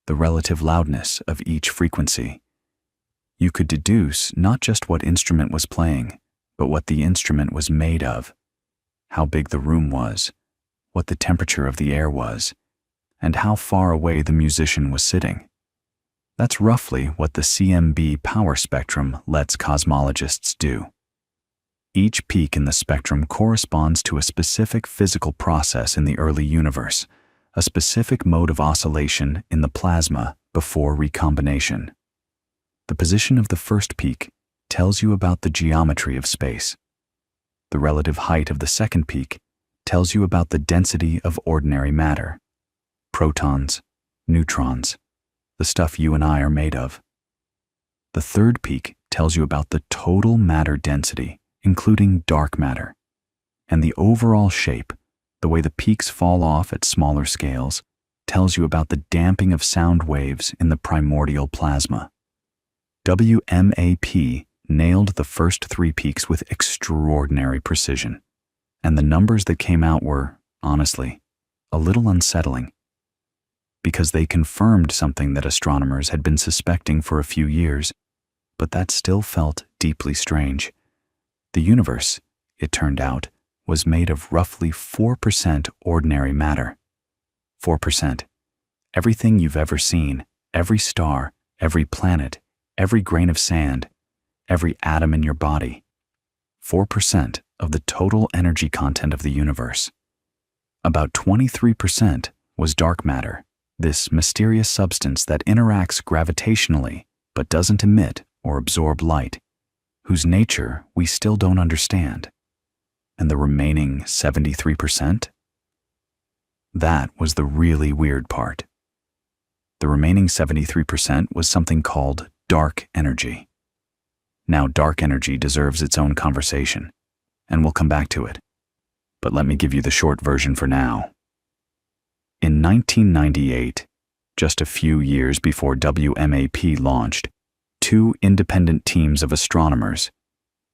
the relative loudness of each frequency, you could deduce not just what instrument was playing, but what the instrument was made of, how big the room was, what the temperature of the air was, and how far away the musician was sitting. That's roughly what the CMB power spectrum lets cosmologists do. Each peak in the spectrum corresponds to a specific physical process in the early universe, a specific mode of oscillation in the plasma before recombination. The position of the first peak tells you about the geometry of space. The relative height of the second peak tells you about the density of ordinary matter, protons, neutrons, the stuff you and I are made of. The third peak tells you about the total matter density, including dark matter, and the overall shape, the way the peaks fall off at smaller scales, tells you about the damping of sound waves in the primordial plasma. WMAP nailed the first three peaks with extraordinary precision, and the numbers that came out were, honestly, a little unsettling, because they confirmed something that astronomers had been suspecting for a few years, but that still felt deeply strange. The universe, it turned out, was made of roughly 4% ordinary matter. 4%. Everything you've ever seen, every star, every planet, every grain of sand, every atom in your body. 4% of the total energy content of the universe. About 23% was dark matter, this mysterious substance that interacts gravitationally but doesn't emit or absorb light, whose nature we still don't understand. And the remaining 73%? That was the really weird part. The remaining 73% was something called dark energy. Now, dark energy deserves its own conversation, and we'll come back to it. But let me give you the short version for now. In 1998, just a few years before WMAP launched, two independent teams of astronomers,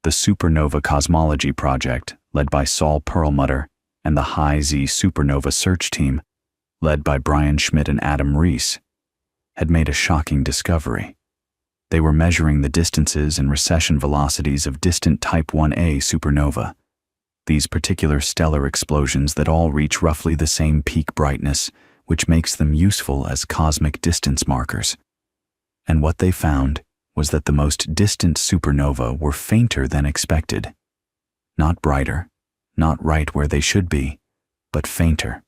the Supernova Cosmology Project, led by Saul Perlmutter, and the High-Z Supernova Search Team, led by Brian Schmidt and Adam Rees, had made a shocking discovery. They were measuring the distances and recession velocities of distant Type 1a supernova, these particular stellar explosions that all reach roughly the same peak brightness, which makes them useful as cosmic distance markers. And what they found was that the most distant supernova were fainter than expected. Not brighter, not right where they should be, but fainter.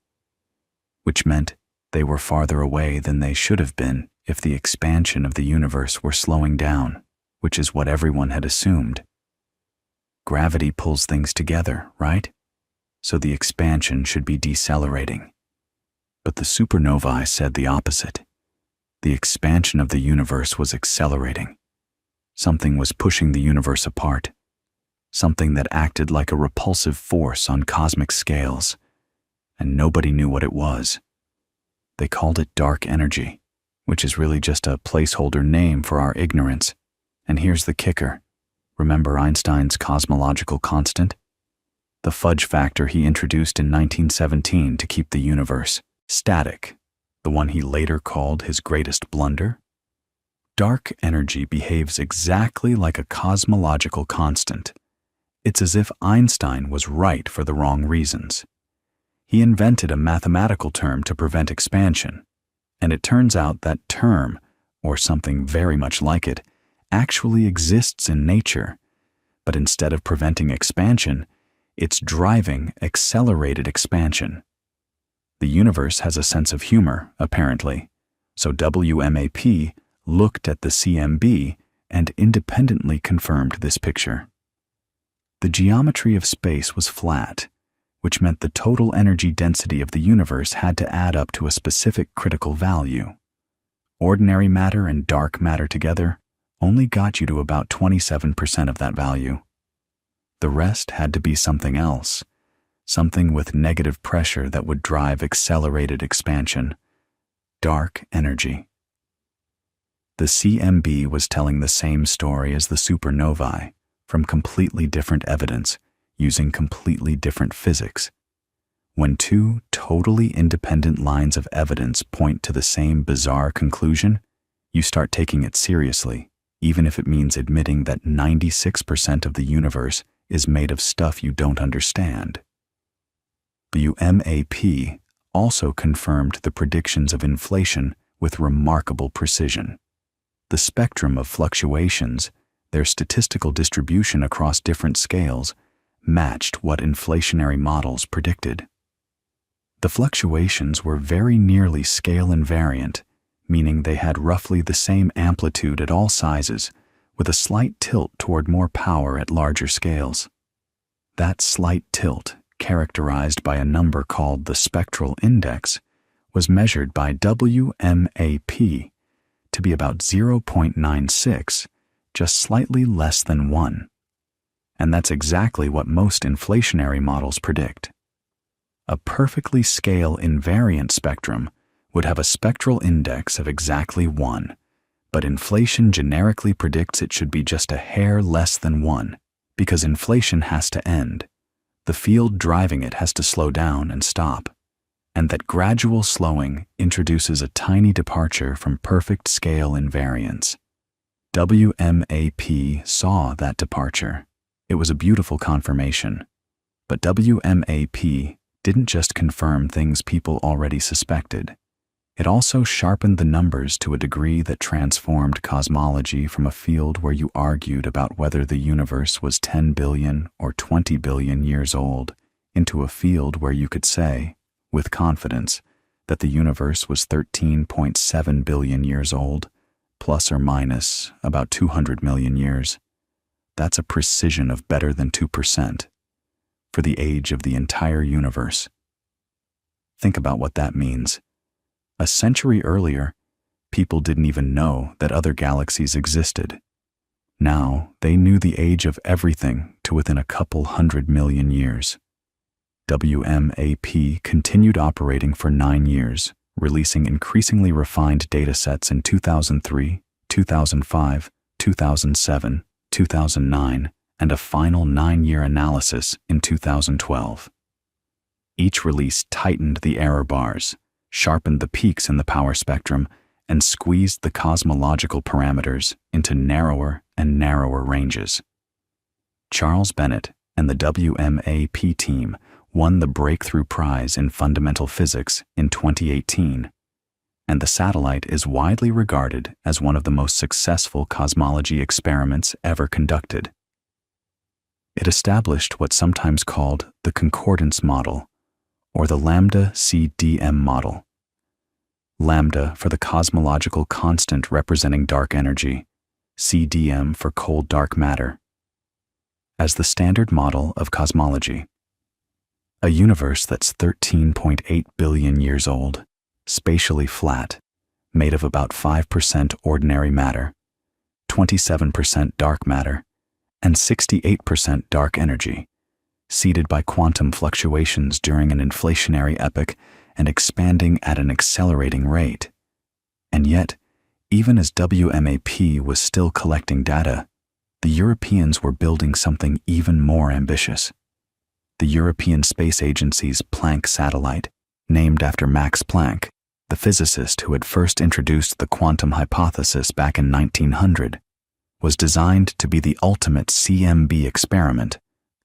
Which meant they were farther away than they should have been if the expansion of the universe were slowing down, which is what everyone had assumed. Gravity pulls things together, right? So the expansion should be decelerating. But the supernovae said the opposite. The expansion of the universe was accelerating. Something was pushing the universe apart. Something that acted like a repulsive force on cosmic scales, and nobody knew what it was. They called it dark energy, which is really just a placeholder name for our ignorance. And here's the kicker. Remember Einstein's cosmological constant? The fudge factor he introduced in 1917 to keep the universe static, the one he later called his greatest blunder? Dark energy behaves exactly like a cosmological constant. It's as if Einstein was right for the wrong reasons. He invented a mathematical term to prevent expansion, and it turns out that term, or something very much like it, actually exists in nature, but instead of preventing expansion, it's driving accelerated expansion. The universe has a sense of humor, apparently, so WMAP looked at the CMB and independently confirmed this picture. The geometry of space was flat, which meant the total energy density of the universe had to add up to a specific critical value. Ordinary matter and dark matter together only got you to about 27% of that value. The rest had to be something else, something with negative pressure that would drive accelerated expansion. Dark energy. The CMB was telling the same story as the supernovae, from completely different evidence, using completely different physics. When two totally independent lines of evidence point to the same bizarre conclusion, you start taking it seriously, even if it means admitting that 96% of the universe is made of stuff you don't understand. WMAP also confirmed the predictions of inflation with remarkable precision. The spectrum of fluctuations, their statistical distribution across different scales, matched what inflationary models predicted. The fluctuations were very nearly scale invariant, meaning they had roughly the same amplitude at all sizes, with a slight tilt toward more power at larger scales. That slight tilt, characterized by a number called the spectral index, was measured by WMAP to be about 0.96, just slightly less than 1. And that's exactly what most inflationary models predict. A perfectly scale invariant spectrum would have a spectral index of exactly 1, but inflation generically predicts it should be just a hair less than 1, because inflation has to end. The field driving it has to slow down and stop, and that gradual slowing introduces a tiny departure from perfect scale invariance. WMAP saw that departure. It was a beautiful confirmation. But WMAP didn't just confirm things people already suspected. It also sharpened the numbers to a degree that transformed cosmology from a field where you argued about whether the universe was 10 billion or 20 billion years old into a field where you could say, with confidence, that the universe was 13.7 billion years old, plus or minus about 200 million years. That's a precision of better than 2%. For the age of the entire universe. Think about what that means. A century earlier, people didn't even know that other galaxies existed. Now, they knew the age of everything to within a couple 100 million years. WMAP continued operating for 9 years, releasing increasingly refined datasets in 2003, 2005, 2007, 2009, and a final 9-year analysis in 2012. Each release tightened the error bars, sharpened the peaks in the power spectrum, and squeezed the cosmological parameters into narrower and narrower ranges. Charles Bennett and the WMAP team won the Breakthrough Prize in Fundamental Physics in 2018, and the satellite is widely regarded as one of the most successful cosmology experiments ever conducted. It established what's sometimes called the concordance model, or the lambda CDM model. Lambda for the cosmological constant representing dark energy, CDM for cold dark matter. As the standard model of cosmology. A universe that's 13.8 billion years old, spatially flat, made of about 5% ordinary matter, 27% dark matter, and 68% dark energy, seeded by quantum fluctuations during an inflationary epoch and expanding at an accelerating rate. And yet, even as WMAP was still collecting data, the Europeans were building something even more ambitious. The European Space Agency's Planck satellite, named after Max Planck, the physicist who had first introduced the quantum hypothesis back in 1900, was designed to be the ultimate CMB experiment,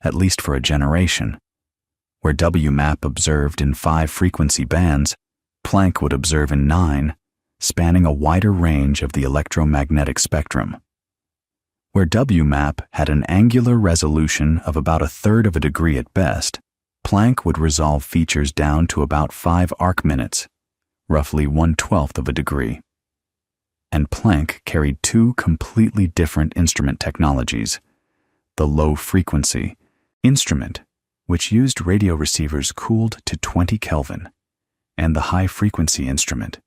at least for a generation. Where WMAP observed in 5 frequency bands, Planck would observe in 9, spanning a wider range of the electromagnetic spectrum. Where WMAP had an angular resolution of about 1/3 of a degree at best, Planck would resolve features down to about 5 arc-minutes, roughly 1/12 of a degree. And Planck carried 2 completely different instrument technologies. The low-frequency instrument, which used radio receivers cooled to 20 Kelvin, and the high-frequency instrument,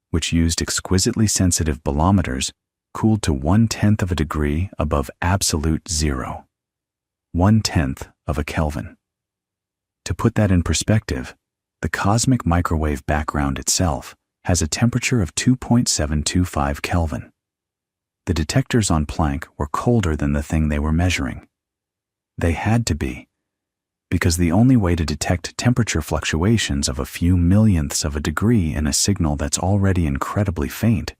which used exquisitely sensitive bolometers cooled to 1/10 of a degree above absolute zero. 1/10 of a Kelvin. To put that in perspective, the cosmic microwave background itself has a temperature of 2.725 Kelvin. The detectors on Planck were colder than the thing they were measuring. They had to be, because the only way to detect temperature fluctuations of a few millionths of a degree in a signal that's already incredibly faint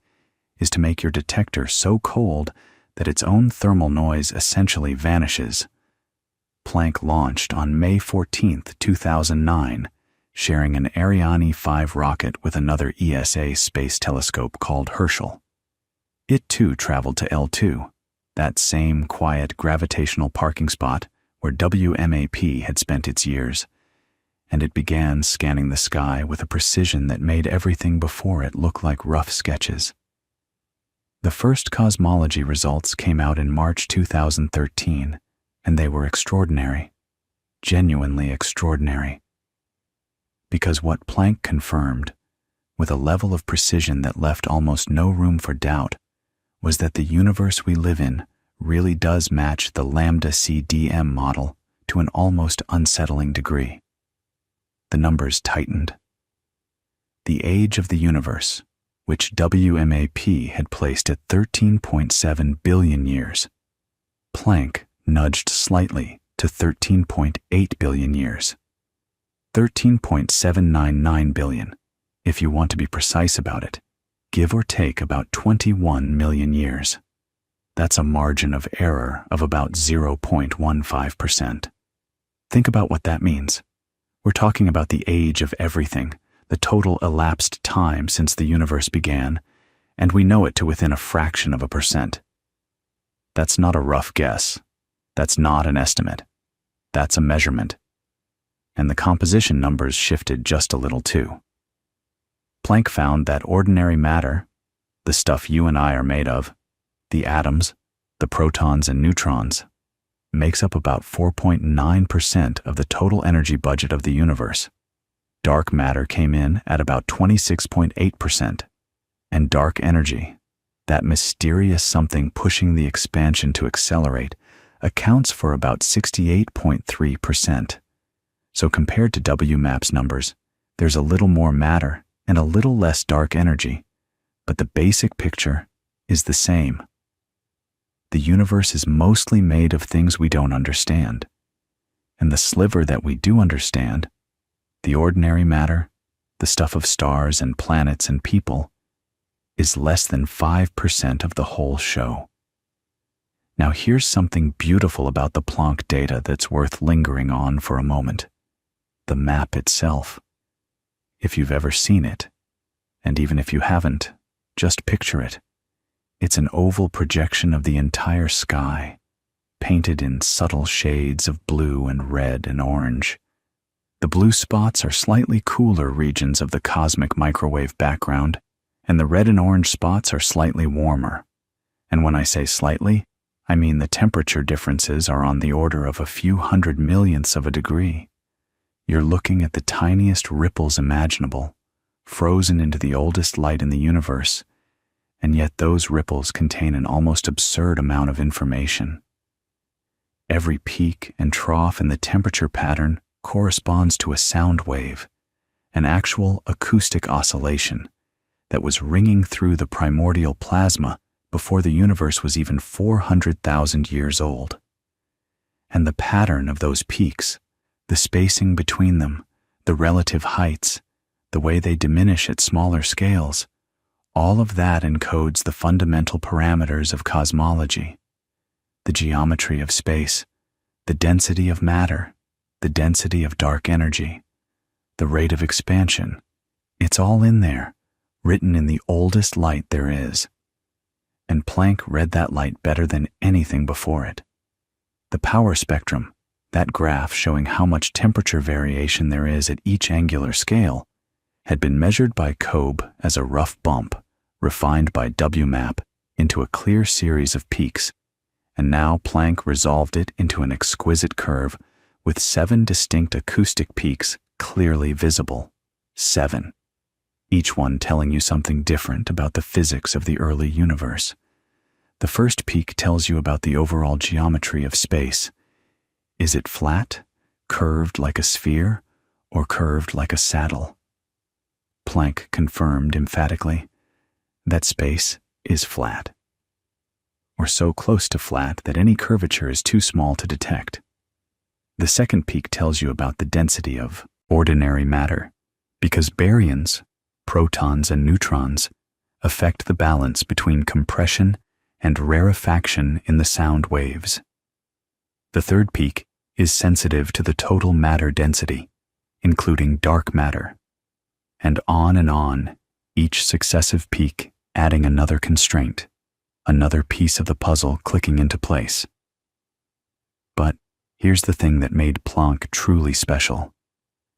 is to make your detector so cold that its own thermal noise essentially vanishes. Planck launched on May 14, 2009, sharing an Ariane 5 rocket with another ESA space telescope called Herschel. It too traveled to L2, that same quiet gravitational parking spot where WMAP had spent its years, and it began scanning the sky with a precision that made everything before it look like rough sketches. The first cosmology results came out in March 2013, and they were extraordinary, genuinely extraordinary. Because what Planck confirmed, with a level of precision that left almost no room for doubt, was that the universe we live in really does match the lambda CDM model to an almost unsettling degree. The numbers tightened. The age of the universe, which WMAP had placed at 13.7 billion years, Planck nudged slightly to 13.8 billion years. 13.799 billion, if you want to be precise about it, give or take about 21 million years. That's a margin of error of about 0.15%. Think about what that means. We're talking about the age of everything, the total elapsed time since the universe began, and we know it to within a fraction of a percent. That's not a rough guess. That's not an estimate. That's a measurement. And the composition numbers shifted just a little too. Planck found that ordinary matter, the stuff you and I are made of, the atoms, the protons and neutrons, makes up about 4.9% of the total energy budget of the universe. Dark matter came in at about 26.8%, and dark energy, that mysterious something pushing the expansion to accelerate, accounts for about 68.3%. So compared to WMAP's numbers, there's a little more matter and a little less dark energy, but the basic picture is the same. The universe is mostly made of things we don't understand, and the sliver that we do understand, the ordinary matter, the stuff of stars and planets and people, is less than 5% of the whole show. Now here's something beautiful about the Planck data that's worth lingering on for a moment. The map itself. If you've ever seen it, and even if you haven't, just picture it. It's an oval projection of the entire sky, painted in subtle shades of blue and red and orange. The blue spots are slightly cooler regions of the cosmic microwave background, and the red and orange spots are slightly warmer. And when I say slightly, I mean the temperature differences are on the order of a few hundred millionths of a degree. You're looking at the tiniest ripples imaginable, frozen into the oldest light in the universe, and yet those ripples contain an almost absurd amount of information. Every peak and trough in the temperature pattern corresponds to a sound wave, an actual acoustic oscillation that was ringing through the primordial plasma before the universe was even 400,000 years old. And the pattern of those peaks, the spacing between them, the relative heights, the way they diminish at smaller scales, all of that encodes the fundamental parameters of cosmology, the geometry of space, the density of matter, the density of dark energy, the rate of expansion. It's all in there, written in the oldest light there is. And Planck read that light better than anything before it. The power spectrum, that graph showing how much temperature variation there is at each angular scale, had been measured by COBE as a rough bump, refined by WMAP into a clear series of peaks, and now Planck resolved it into an exquisite curve with 7 distinct acoustic peaks clearly visible. 7. Each one telling you something different about the physics of the early universe. The first peak tells you about the overall geometry of space. Is it flat, curved like a sphere, or curved like a saddle? Planck confirmed emphatically that space is flat, or so close to flat that any curvature is too small to detect. The second peak tells you about the density of ordinary matter, because baryons, protons and neutrons, affect the balance between compression and rarefaction in the sound waves. The third peak is sensitive to the total matter density, including dark matter, and on, each successive peak adding another constraint, another piece of the puzzle clicking into place. But here's the thing that made Planck truly special.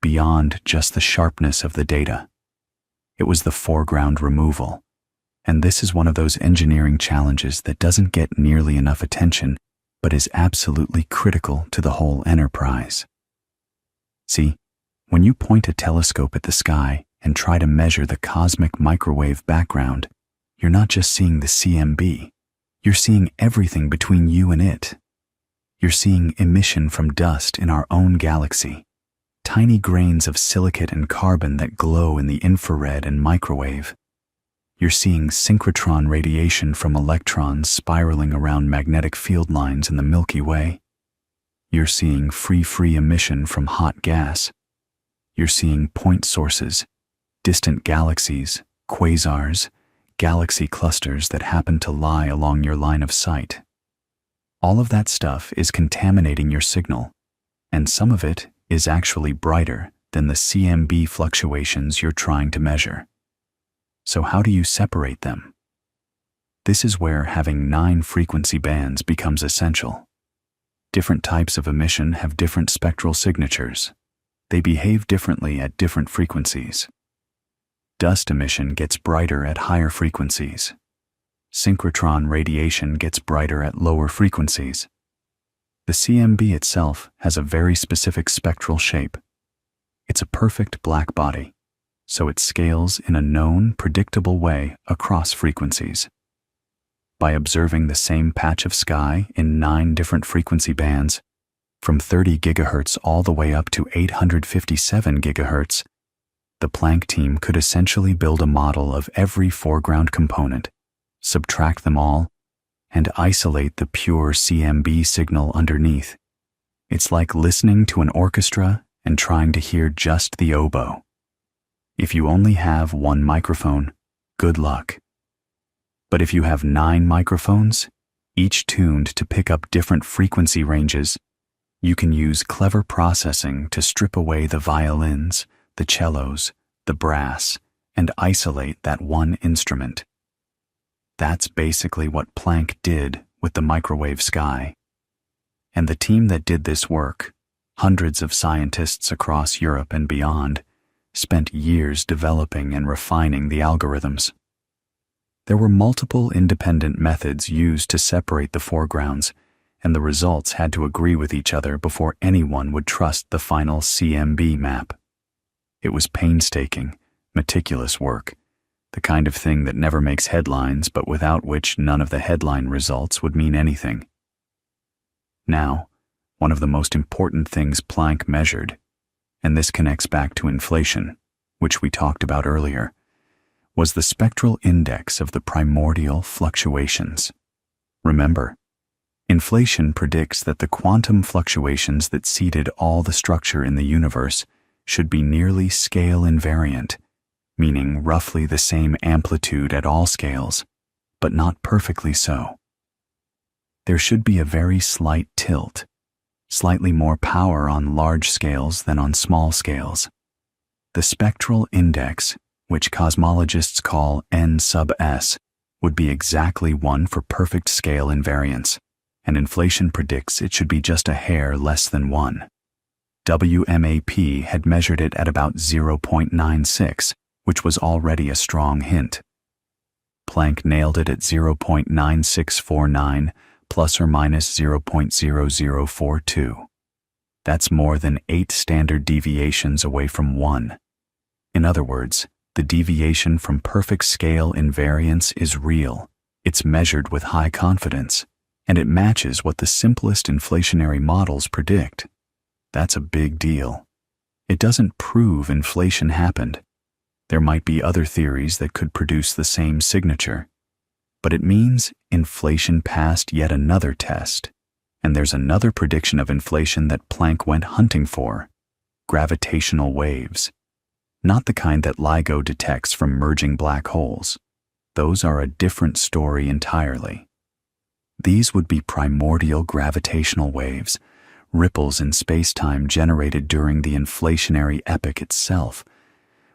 Beyond just the sharpness of the data, it was the foreground removal. And this is one of those engineering challenges that doesn't get nearly enough attention, but is absolutely critical to the whole enterprise. See, when you point a telescope at the sky and try to measure the cosmic microwave background, you're not just seeing the CMB, you're seeing everything between you and it. You're seeing emission from dust in our own galaxy, tiny grains of silicate and carbon that glow in the infrared and microwave. You're seeing synchrotron radiation from electrons spiraling around magnetic field lines in the Milky Way. You're seeing free emission from hot gas. You're seeing point sources, distant galaxies, quasars, galaxy clusters that happen to lie along your line of sight. All of that stuff is contaminating your signal, and some of it is actually brighter than the CMB fluctuations you're trying to measure. So how do you separate them? This is where having 9 frequency bands becomes essential. Different types of emission have different spectral signatures. They behave differently at different frequencies. Dust emission gets brighter at higher frequencies. Synchrotron radiation gets brighter at lower frequencies. The CMB itself has a very specific spectral shape. It's a perfect black body, so it scales in a known, predictable way across frequencies. By observing the same patch of sky in 9 different frequency bands, from 30 gigahertz all the way up to 857 gigahertz, the Planck team could essentially build a model of every foreground component, subtract them all, and isolate the pure CMB signal underneath. It's like listening to an orchestra and trying to hear just the oboe. If you only have 1 microphone, good luck. But if you have 9 microphones, each tuned to pick up different frequency ranges, you can use clever processing to strip away the violins, the cellos, the brass, and isolate that one instrument. That's basically what Planck did with the microwave sky. And the team that did this work, hundreds of scientists across Europe and beyond, spent years developing and refining the algorithms. There were multiple independent methods used to separate the foregrounds, and the results had to agree with each other before anyone would trust the final CMB map. It was painstaking, meticulous work, the kind of thing that never makes headlines but without which none of the headline results would mean anything. Now, one of the most important things Planck measured, and this connects back to inflation, which we talked about earlier, was the spectral index of the primordial fluctuations. Remember, inflation predicts that the quantum fluctuations that seeded all the structure in the universe should be nearly scale invariant, meaning roughly the same amplitude at all scales, but not perfectly so. There should be a very slight tilt, slightly more power on large scales than on small scales. The spectral index, which cosmologists call n sub s, would be exactly 1 for perfect scale invariance, and inflation predicts it should be just a hair less than 1. WMAP had measured it at about 0.96, which was already a strong hint. Planck nailed it at 0.9649 plus or minus 0.0042. That's more than 8 standard deviations away from 1. In other words, the deviation from perfect scale invariance is real. It's measured with high confidence, and it matches what the simplest inflationary models predict. That's a big deal. It doesn't prove inflation happened. There might be other theories that could produce the same signature. But it means inflation passed yet another test. And there's another prediction of inflation that Planck went hunting for: gravitational waves. Not the kind that LIGO detects from merging black holes. Those are a different story entirely. These would be primordial gravitational waves, ripples in space-time generated during the inflationary epoch itself,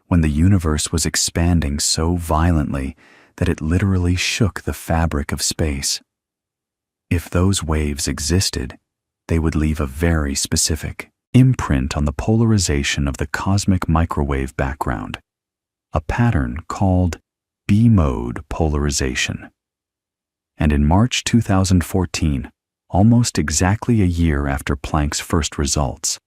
when the universe was expanding so violently that it literally shook the fabric of space. If those waves existed, they would leave a very specific imprint on the polarization of the cosmic microwave background, a pattern called B-mode polarization. And in March 2014, almost exactly a year after Planck's first results,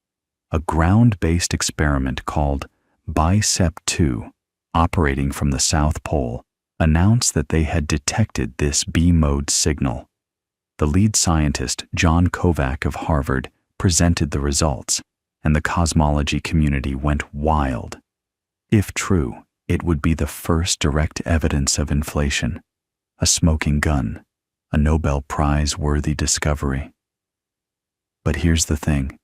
a ground-based experiment called BICEP-2, operating from the South Pole, announced that they had detected this B-mode signal. The lead scientist, John Kovac of Harvard, presented the results, and the cosmology community went wild. If true, it would be the first direct evidence of inflation, a smoking gun, a Nobel Prize-worthy discovery. But here's the thing.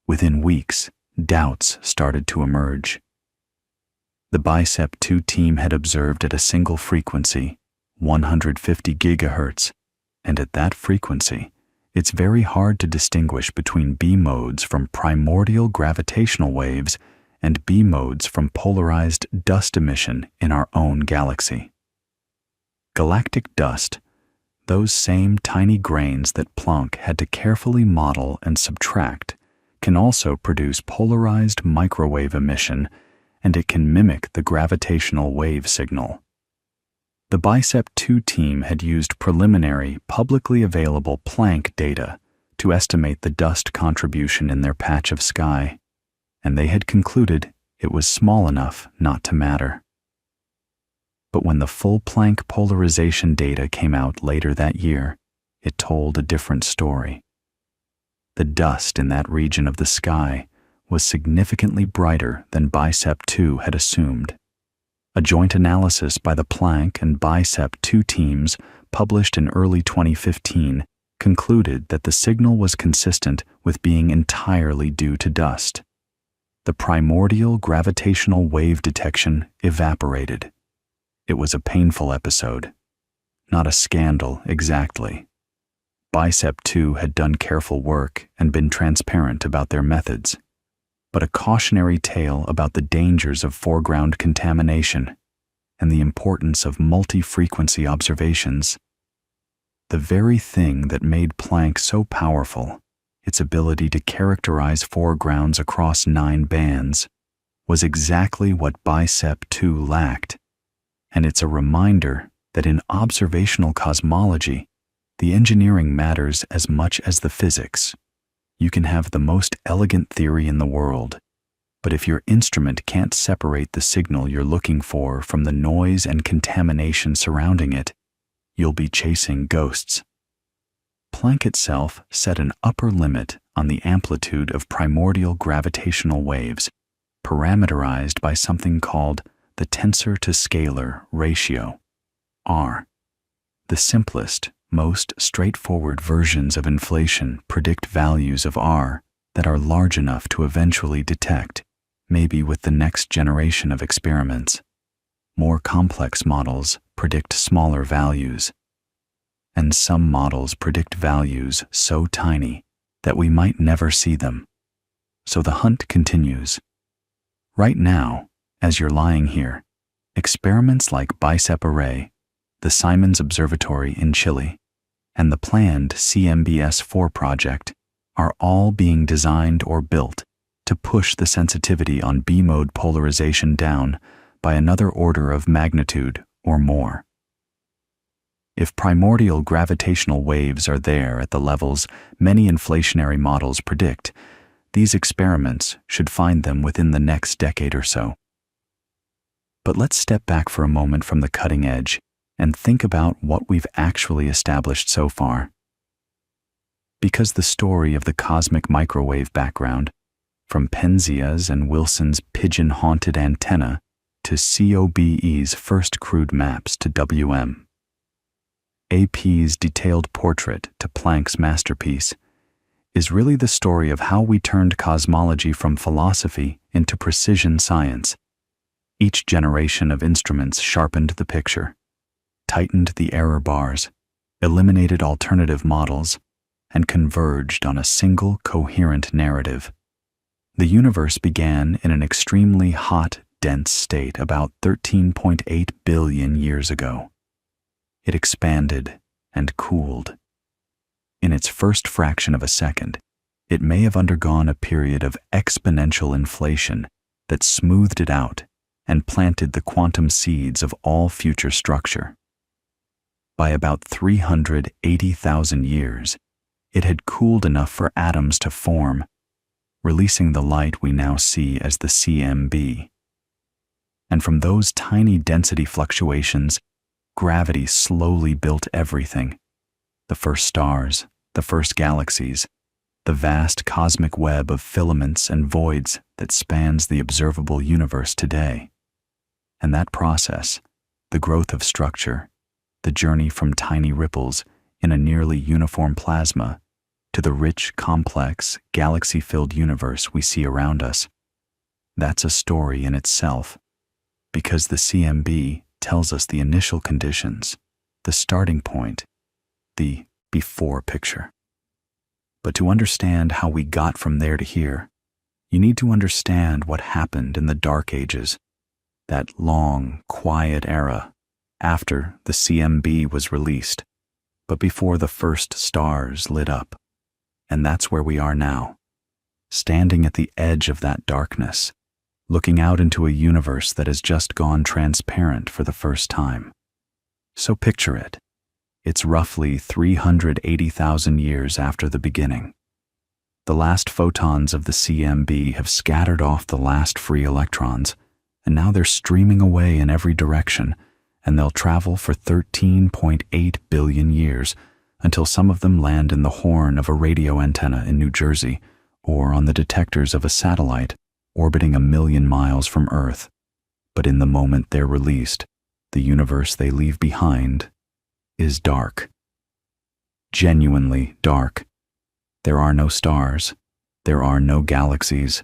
Within weeks, doubts started to emerge. The BICEP-2 team had observed at a single frequency, 150 gigahertz, and at that frequency, it's very hard to distinguish between B-modes from primordial gravitational waves and B-modes from polarized dust emission in our own galaxy. Galactic dust, those same tiny grains that Planck had to carefully model and subtract, can also produce polarized microwave emission, and it can mimic the gravitational wave signal. The BICEP-2 team had used preliminary, publicly available Planck data to estimate the dust contribution in their patch of sky, and they had concluded it was small enough not to matter. But when the full Planck polarization data came out later that year, it told a different story. The dust in that region of the sky was significantly brighter than BICEP-2 had assumed. A joint analysis by the Planck and BICEP-2 teams, published in early 2015, concluded that the signal was consistent with being entirely due to dust. The primordial gravitational wave detection evaporated. It was a painful episode. Not a scandal exactly. BICEP-2 had done careful work and been transparent about their methods, but a cautionary tale about the dangers of foreground contamination and the importance of multi-frequency observations. The very thing that made Planck so powerful, its ability to characterize foregrounds across 9 bands, was exactly what BICEP-2 lacked, and it's a reminder that in observational cosmology, the engineering matters as much as the physics. You can have the most elegant theory in the world, but if your instrument can't separate the signal you're looking for from the noise and contamination surrounding it, you'll be chasing ghosts. Planck itself set an upper limit on the amplitude of primordial gravitational waves, parameterized by something called the tensor-to-scalar ratio, R. The simplest, most straightforward versions of inflation predict values of R that are large enough to eventually detect, maybe with the next generation of experiments. More complex models predict smaller values, and some models predict values so tiny that we might never see them. So the hunt continues. Right now, as you're lying here, experiments like BICEP Array, the Simons Observatory in Chile, and the planned CMBS-4 project are all being designed or built to push the sensitivity on B-mode polarization down by another order of magnitude or more. If primordial gravitational waves are there at the levels many inflationary models predict, These experiments should find them within the next decade or so. But let's step back for a moment from the cutting edge and think about what we've actually established so far. Because the story of the cosmic microwave background, from Penzias and Wilson's pigeon-haunted antenna to COBE's first crude maps to WMAP's detailed portrait to Planck's masterpiece, is really the story of how we turned cosmology from philosophy into precision science. Each generation of instruments sharpened the picture, tightened the error bars, eliminated alternative models, and converged on a single coherent narrative. The universe began in an extremely hot, dense state about 13.8 billion years ago. It expanded and cooled. In its first fraction of a second, it may have undergone a period of exponential inflation that smoothed it out and planted the quantum seeds of all future structure. By about 380,000 years, it had cooled enough for atoms to form, releasing the light we now see as the CMB. And from those tiny density fluctuations, gravity slowly built everything: the first stars, the first galaxies, the vast cosmic web of filaments and voids that spans the observable universe today. And that process, the growth of structure, the journey from tiny ripples in a nearly uniform plasma to the rich, complex, galaxy-filled universe we see around us, that's a story in itself, because the CMB tells us the initial conditions, the starting point, the before picture. But to understand how we got from there to here, you need to understand what happened in the Dark Ages, that long, quiet era after the CMB was released, but before the first stars lit up. And that's where we are now, standing at the edge of that darkness, looking out into a universe that has just gone transparent for the first time. So picture it. It's roughly 380,000 years after the beginning. The last photons of the CMB have scattered off the last free electrons, and now they're streaming away in every direction, and they'll travel for 13.8 billion years until some of them land in the horn of a radio antenna in New Jersey or on the detectors of a satellite orbiting 1,000,000 miles from Earth. But in the moment they're released, the universe they leave behind is dark. Genuinely dark. There are no stars. There are no galaxies.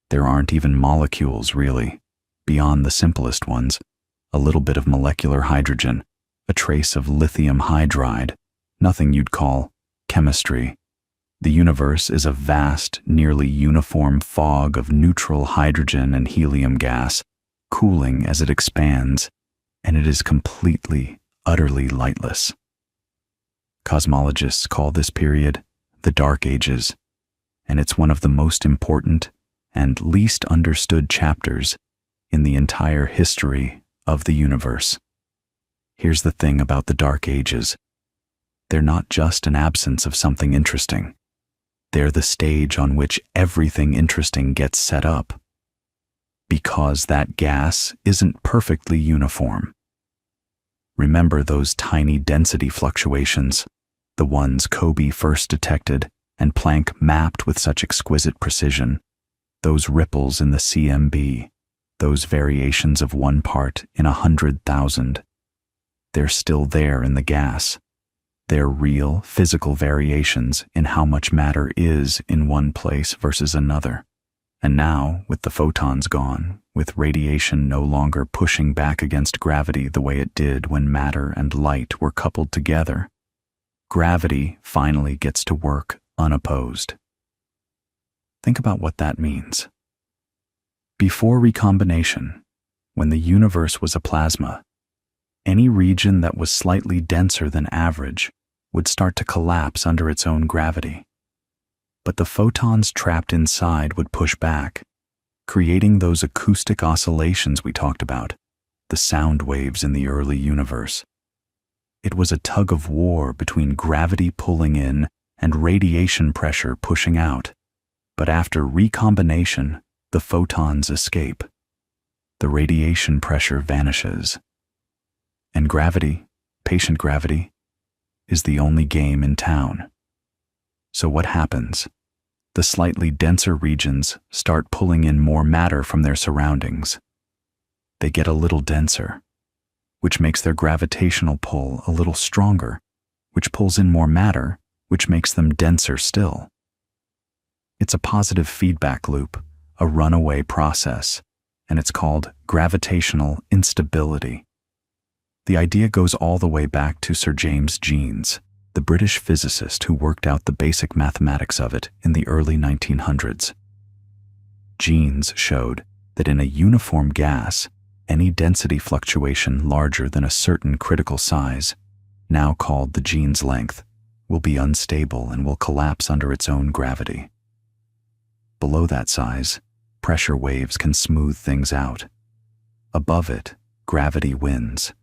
There aren't even molecules, really, beyond the simplest ones: a little bit of molecular hydrogen, a trace of lithium hydride, nothing you'd call chemistry. The universe is a vast, nearly uniform fog of neutral hydrogen and helium gas, cooling as it expands, and it is completely, utterly lightless. Cosmologists call this period the Dark Ages, and it's one of the most important and least understood chapters in the entire history of the universe. Here's the thing about the Dark Ages. They're not just an absence of something interesting. They're the stage on which everything interesting gets set up, because that gas isn't perfectly uniform. Remember those tiny density fluctuations, the ones COBE first detected and Planck mapped with such exquisite precision, those ripples in the CMB, those variations of 1 part in 100,000. They're still there in the gas. They're real, physical variations in how much matter is in one place versus another. And now, with the photons gone, with radiation no longer pushing back against gravity the way it did when matter and light were coupled together, gravity finally gets to work unopposed. Think about what that means. Before recombination, when the universe was a plasma, any region that was slightly denser than average would start to collapse under its own gravity. But the photons trapped inside would push back, creating those acoustic oscillations we talked about, the sound waves in the early universe. It was a tug of war between gravity pulling in and radiation pressure pushing out. But after recombination, the photons escape. The radiation pressure vanishes. And gravity, patient gravity, is the only game in town. So what happens? The slightly denser regions start pulling in more matter from their surroundings. They get a little denser, which makes their gravitational pull a little stronger, which pulls in more matter, which makes them denser still. It's a positive feedback loop, a runaway process, and it's called gravitational instability. The idea goes all the way back to Sir James Jeans, the British physicist who worked out the basic mathematics of it in the early 1900s. Jeans showed that in a uniform gas, any density fluctuation larger than a certain critical size, now called the Jeans length, will be unstable and will collapse under its own gravity. Below that size, pressure waves can smooth things out. Above it, gravity wins.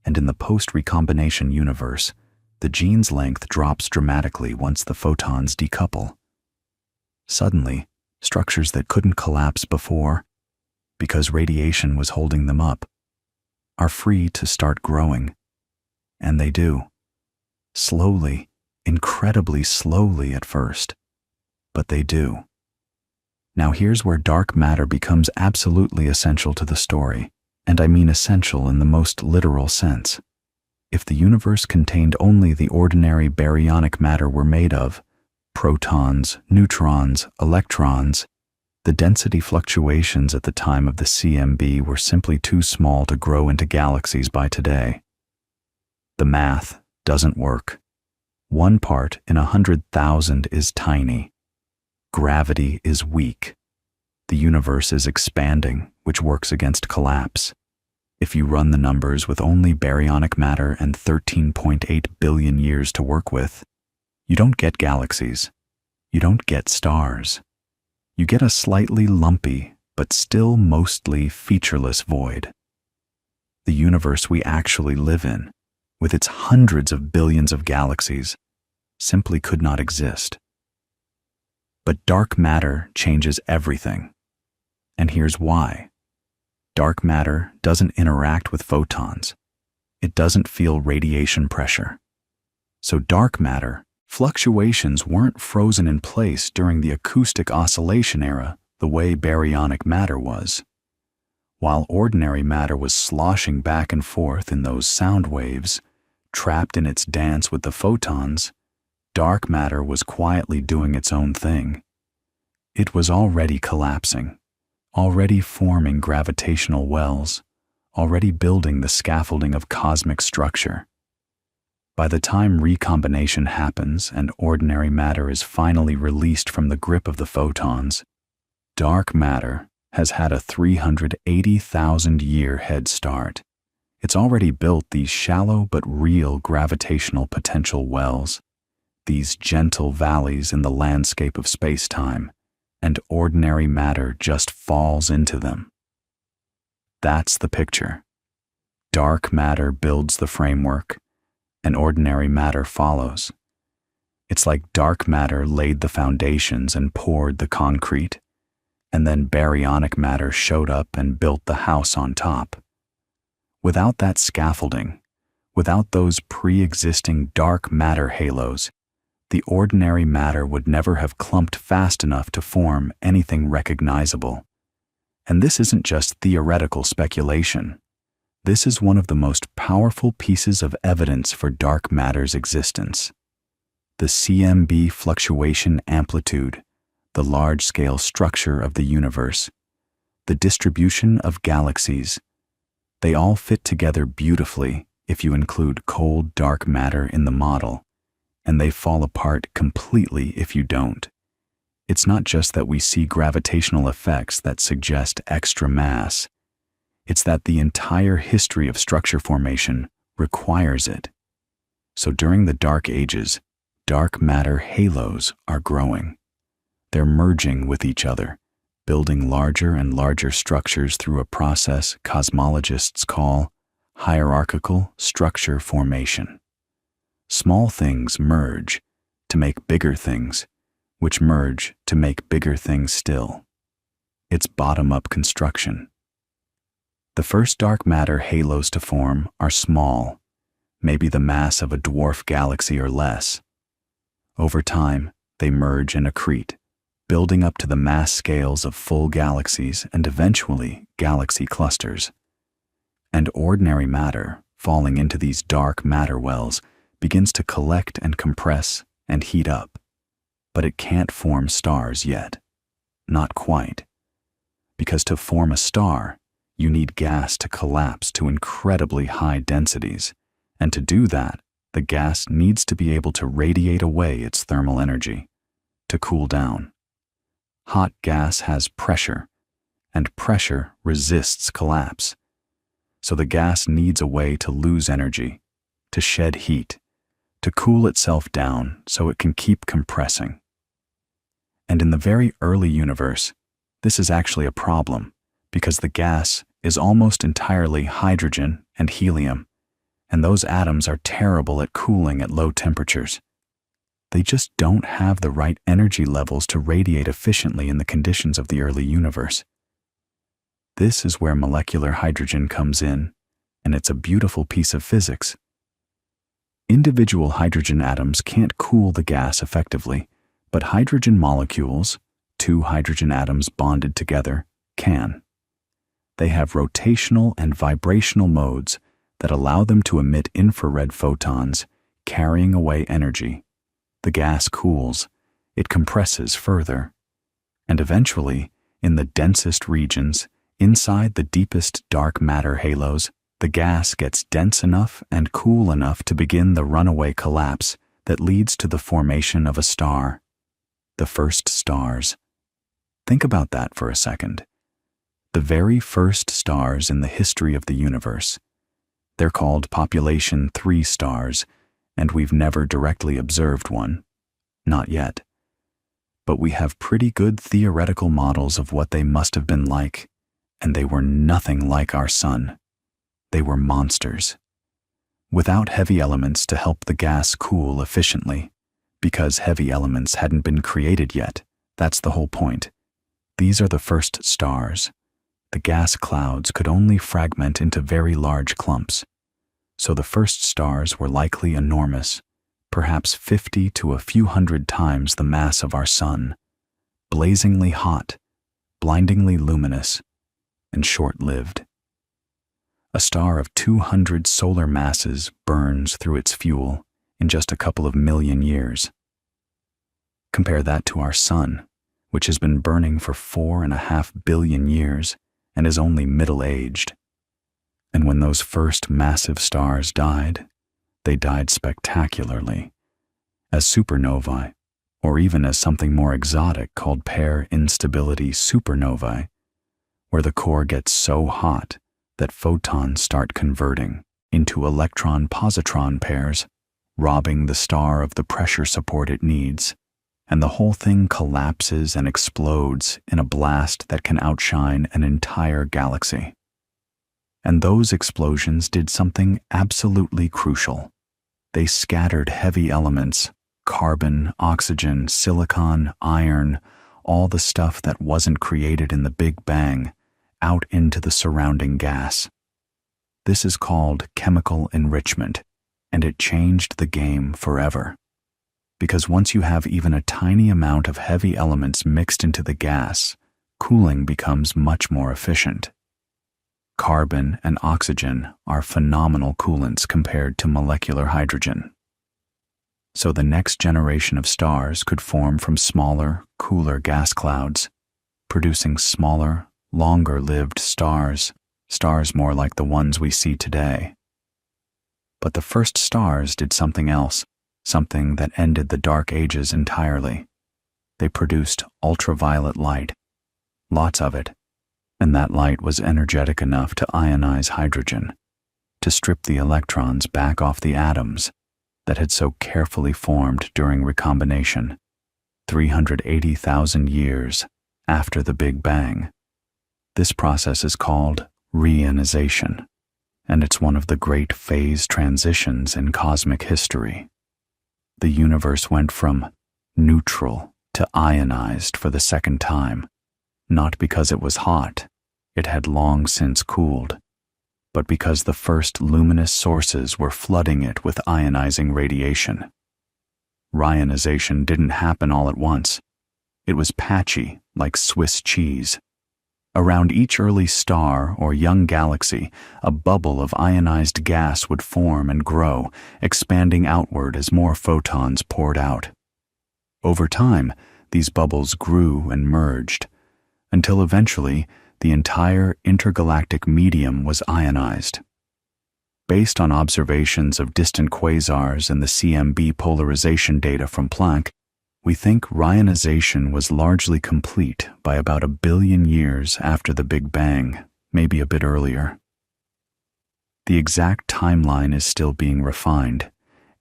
And in the post-recombination universe, the Jeans length drops dramatically once the photons decouple. Suddenly, structures that couldn't collapse before, because radiation was holding them up, are free to start growing. And they do. Slowly, incredibly slowly at first, but they do. Now here's where dark matter becomes absolutely essential to the story, and I mean essential in the most literal sense. If the universe contained only the ordinary baryonic matter we're made of, protons, neutrons, electrons, the density fluctuations at the time of the CMB were simply too small to grow into galaxies by today. The math doesn't work. 1 part in 100,000 is tiny. Gravity is weak. The universe is expanding, which works against collapse. If you run the numbers with only baryonic matter and 13.8 billion years to work with, you don't get galaxies. You don't get stars. You get a slightly lumpy, but still mostly featureless void. The universe we actually live in, with its hundreds of billions of galaxies, simply could not exist. But dark matter changes everything. And here's why. Dark matter doesn't interact with photons. It doesn't feel radiation pressure. So dark matter, fluctuations weren't frozen in place during the acoustic oscillation era the way baryonic matter was. While ordinary matter was sloshing back and forth in those sound waves, trapped in its dance with the photons, dark matter was quietly doing its own thing. It was already collapsing, already forming gravitational wells, already building the scaffolding of cosmic structure. By the time recombination happens and ordinary matter is finally released from the grip of the photons, dark matter has had a 380,000-year head start. It's already built these shallow but real gravitational potential wells, these gentle valleys in the landscape of space-time, and ordinary matter just falls into them. That's the picture. Dark matter builds the framework, and ordinary matter follows. It's like dark matter laid the foundations and poured the concrete, and then baryonic matter showed up and built the house on top. Without that scaffolding, without those pre-existing dark matter halos, the ordinary matter would never have clumped fast enough to form anything recognizable. And this isn't just theoretical speculation. This is one of the most powerful pieces of evidence for dark matter's existence. The CMB fluctuation amplitude, the large-scale structure of the universe, the distribution of galaxies, they all fit together beautifully if you include cold dark matter in the model, and they fall apart completely if you don't. It's not just that we see gravitational effects that suggest extra mass. It's that the entire history of structure formation requires it. So during the dark ages, dark matter halos are growing. They're merging with each other, building larger and larger structures through a process cosmologists call hierarchical structure formation. Small things merge to make bigger things, which merge to make bigger things still. It's bottom-up construction. The first dark matter halos to form are small, maybe the mass of a dwarf galaxy or less. Over time, they merge and accrete, building up to the mass scales of full galaxies and eventually galaxy clusters. And ordinary matter, falling into these dark matter wells, begins to collect and compress and heat up. But it can't form stars yet. Not quite. Because to form a star, you need gas to collapse to incredibly high densities, and to do that, the gas needs to be able to radiate away its thermal energy, to cool down. Hot gas has pressure, and pressure resists collapse. So the gas needs a way to lose energy, to shed heat, to cool itself down so it can keep compressing. And in the very early universe, this is actually a problem, because the gas is almost entirely hydrogen and helium, and those atoms are terrible at cooling at low temperatures. They just don't have the right energy levels to radiate efficiently in the conditions of the early universe. This is where molecular hydrogen comes in, and it's a beautiful piece of physics. Individual hydrogen atoms can't cool the gas effectively, but hydrogen molecules, two hydrogen atoms bonded together, can. They have rotational and vibrational modes that allow them to emit infrared photons, carrying away energy. The gas cools, it compresses further, and eventually, in the densest regions, inside the deepest dark matter halos, the gas gets dense enough and cool enough to begin the runaway collapse that leads to the formation of a star. The first stars. Think about that for a second. The very first stars in the history of the universe. They're called population 3 stars, and we've never directly observed one. Not yet. But we have pretty good theoretical models of what they must have been like, and they were nothing like our sun. They were monsters. Without heavy elements to help the gas cool efficiently, because heavy elements hadn't been created yet. That's the whole point. These are the first stars. The gas clouds could only fragment into very large clumps. So the first stars were likely enormous, perhaps 50 to a few hundred times the mass of our sun, blazingly hot, blindingly luminous, and short-lived. A star of 200 solar masses burns through its fuel in just a couple of million years. Compare that to our sun, which has been burning for 4.5 billion years and is only middle-aged. And when those first massive stars died, they died spectacularly, as supernovae, or even as something more exotic called pair instability supernovae, where the core gets so hot that photons start converting into electron-positron pairs, robbing the star of the pressure support it needs, and the whole thing collapses and explodes in a blast that can outshine an entire galaxy. And those explosions did something absolutely crucial. They scattered heavy elements, carbon, oxygen, silicon, iron, all the stuff that wasn't created in the Big Bang, out into the surrounding gas. This is called chemical enrichment, and it changed the game forever. Because once you have even a tiny amount of heavy elements mixed into the gas, cooling becomes much more efficient. Carbon and oxygen are phenomenal coolants compared to molecular hydrogen. So the next generation of stars could form from smaller, cooler gas clouds, producing smaller, longer-lived stars more like the ones we see today. But the first stars did something else, something that ended the Dark Ages entirely. They produced ultraviolet light, lots of it, and that light was energetic enough to ionize hydrogen, to strip the electrons back off the atoms that had so carefully formed during recombination, 380,000 years after the Big Bang. This process is called reionization, and it's one of the great phase transitions in cosmic history. The universe went from neutral to ionized for the second time, not because it was hot, it had long since cooled, but because the first luminous sources were flooding it with ionizing radiation. Rionization didn't happen all at once. It was patchy, like Swiss cheese. Around each early star or young galaxy, a bubble of ionized gas would form and grow, expanding outward as more photons poured out. Over time, these bubbles grew and merged, until eventually the entire intergalactic medium was ionized. Based on observations of distant quasars and the CMB polarization data from Planck, we think rionization was largely complete by about 1 billion years after the Big Bang, maybe a bit earlier. The exact timeline is still being refined,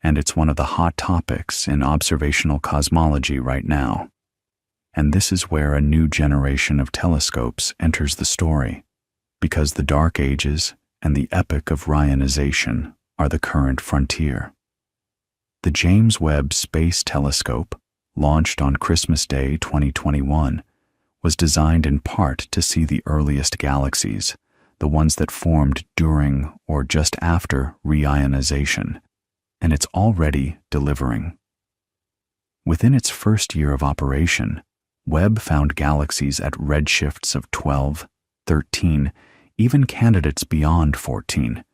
and it's one of the hot topics in observational cosmology right now. And this is where a new generation of telescopes enters the story, because the Dark Ages and the epoch of rionization are the current frontier. The James Webb Space Telescope, launched on Christmas Day 2021, was designed in part to see the earliest galaxies, the ones that formed during or just after reionization, and it's already delivering. Within its first year of operation, Webb found galaxies at redshifts of 12, 13, even candidates beyond 14,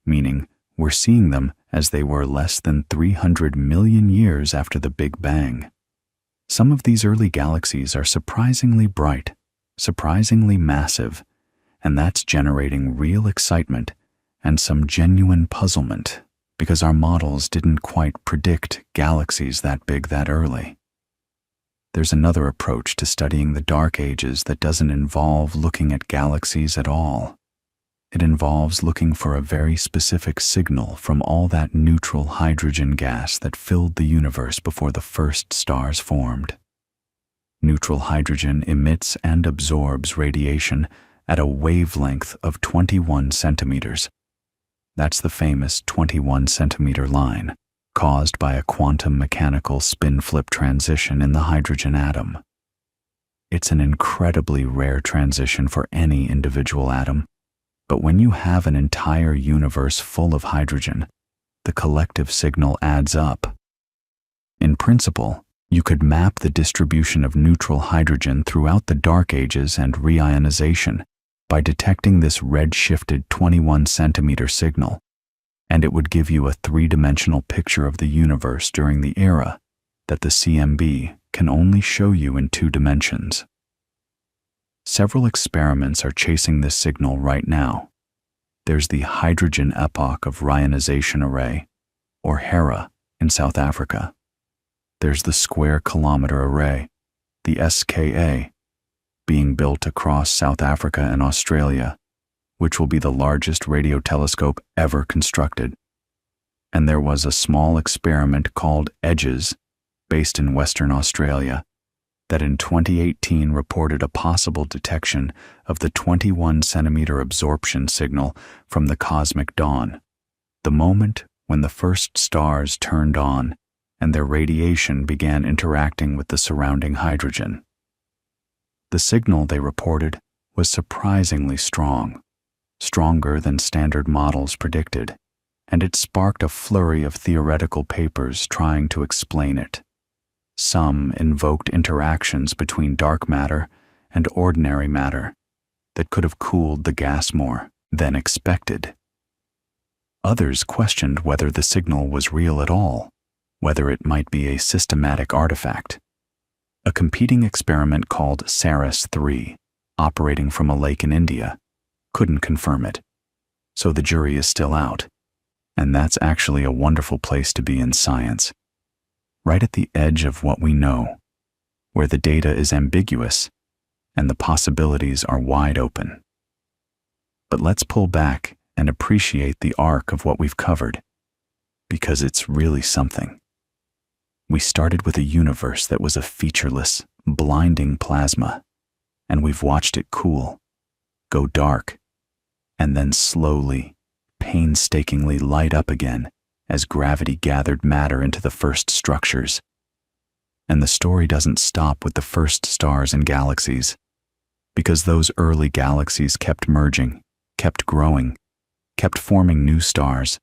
meaning we're seeing them as they were less than 300 million years after the Big Bang. Some of these early galaxies are surprisingly bright, surprisingly massive, and that's generating real excitement and some genuine puzzlement because our models didn't quite predict galaxies that big that early. There's another approach to studying the Dark Ages that doesn't involve looking at galaxies at all. It involves looking for a very specific signal from all that neutral hydrogen gas that filled the universe before the first stars formed. Neutral hydrogen emits and absorbs radiation at a wavelength of 21 centimeters. That's the famous 21-centimeter line, caused by a quantum mechanical spin-flip transition in the hydrogen atom. It's an incredibly rare transition for any individual atom, but when you have an entire universe full of hydrogen, the collective signal adds up. In principle, you could map the distribution of neutral hydrogen throughout the Dark Ages and reionization by detecting this red-shifted 21-centimeter signal, and it would give you a three-dimensional picture of the universe during the era that the CMB can only show you in 2 dimensions. Several experiments are chasing this signal right now. There's the Hydrogen Epoch of Rionization Array, or HERA, in South Africa. There's the Square Kilometre Array, the SKA, being built across South Africa and Australia, which will be the largest radio telescope ever constructed. And there was a small experiment called EDGES, based in Western Australia, that in 2018 reported a possible detection of the 21-centimeter absorption signal from the cosmic dawn, the moment when the first stars turned on and their radiation began interacting with the surrounding hydrogen. The signal, they reported, was surprisingly strong, stronger than standard models predicted, and it sparked a flurry of theoretical papers trying to explain it. Some invoked interactions between dark matter and ordinary matter that could have cooled the gas more than expected. Others questioned whether the signal was real at all, whether it might be a systematic artifact. A competing experiment called SARAS-3, operating from a lake in India, couldn't confirm it, so the jury is still out. And that's actually a wonderful place to be in science. Right at the edge of what we know, where the data is ambiguous and the possibilities are wide open. But let's pull back and appreciate the arc of what we've covered, because it's really something. We started with a universe that was a featureless, blinding plasma, and we've watched it cool, go dark, and then slowly, painstakingly light up again as gravity gathered matter into the first structures. And the story doesn't stop with the first stars and galaxies, because those early galaxies kept merging, kept growing, kept forming new stars,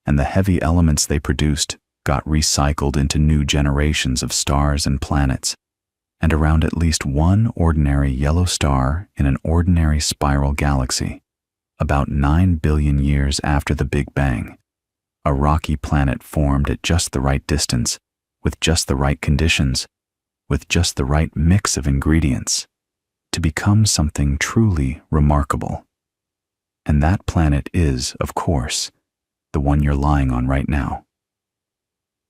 and the heavy elements they produced got recycled into new generations of stars and planets, and around at least one ordinary yellow star in an ordinary spiral galaxy, about 9 billion years after the Big Bang, a rocky planet formed at just the right distance, with just the right conditions, with just the right mix of ingredients, to become something truly remarkable. And that planet is, of course, the one you're lying on right now.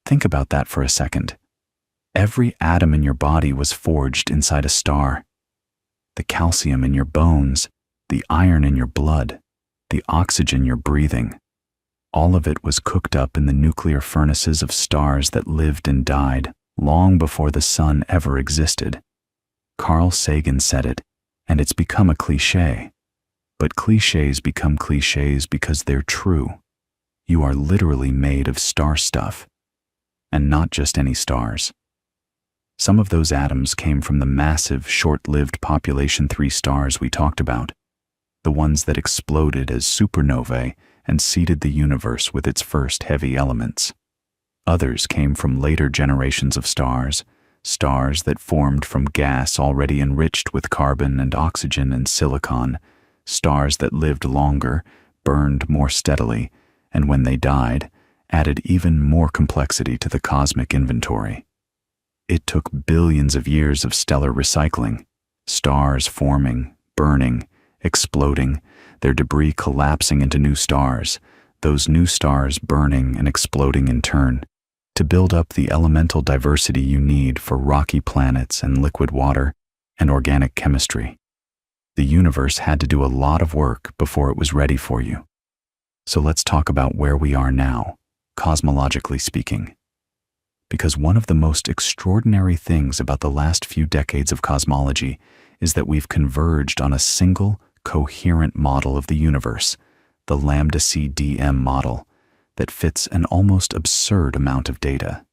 Think about that for a second. Every atom in your body was forged inside a star. The calcium in your bones, the iron in your blood, the oxygen you're breathing, all of it was cooked up in the nuclear furnaces of stars that lived and died long before the sun ever existed. Carl Sagan said it, and it's become a cliché. But clichés become clichés because they're true. You are literally made of star stuff, and not just any stars. Some of those atoms came from the massive, short-lived population 3 stars we talked about, the ones that exploded as supernovae and seeded the universe with its first heavy elements. Others came from later generations of stars, stars that formed from gas already enriched with carbon and oxygen and silicon, stars that lived longer, burned more steadily, and when they died, added even more complexity to the cosmic inventory. It took billions of years of stellar recycling, stars forming, burning, exploding, their debris collapsing into new stars, those new stars burning and exploding in turn, to build up the elemental diversity you need for rocky planets and liquid water and organic chemistry. The universe had to do a lot of work before it was ready for you. So let's talk about where we are now, cosmologically speaking. Because one of the most extraordinary things about the last few decades of cosmology is that we've converged on a single, coherent model of the universe, the lambda CDM model, that fits an almost absurd amount of data.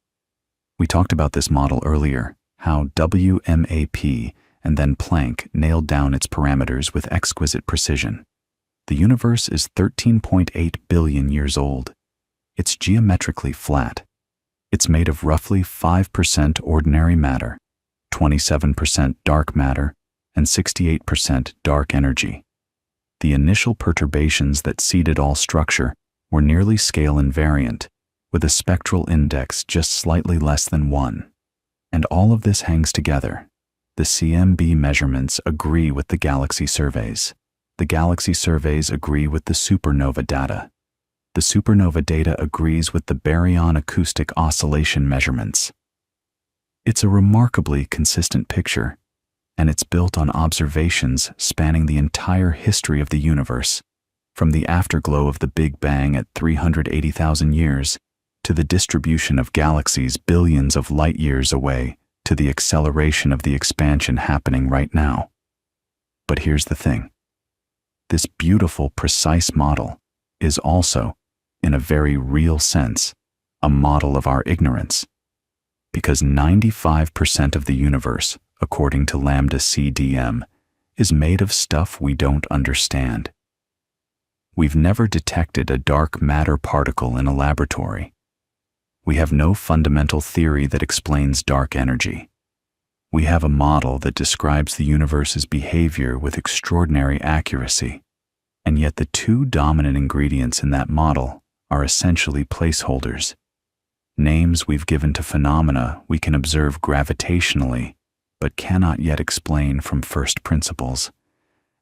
We talked about this model earlier, how WMAP and then Planck nailed down its parameters with exquisite precision. The universe is 13.8 billion years old. It's geometrically flat. It's made of roughly 5% ordinary matter, 27% dark matter, and 68% dark energy. The initial perturbations that seeded all structure were nearly scale invariant, with a spectral index just slightly less than 1. And all of this hangs together. The CMB measurements agree with the galaxy surveys. The galaxy surveys agree with the supernova data. The supernova data agrees with the baryon acoustic oscillation measurements. It's a remarkably consistent picture, and it's built on observations spanning the entire history of the universe, from the afterglow of the Big Bang at 380,000 years to the distribution of galaxies billions of light years away to the acceleration of the expansion happening right now. But here's the thing. This beautiful, precise model is also, in a very real sense, a model of our ignorance. Because 95% of the universe, according to lambda CDM, is made of stuff we don't understand. We've never detected a dark matter particle in a laboratory. We have no fundamental theory that explains dark energy. We have a model that describes the universe's behavior with extraordinary accuracy, and yet the two dominant ingredients in that model are essentially placeholders, names we've given to phenomena we can observe gravitationally but cannot yet explain from first principles.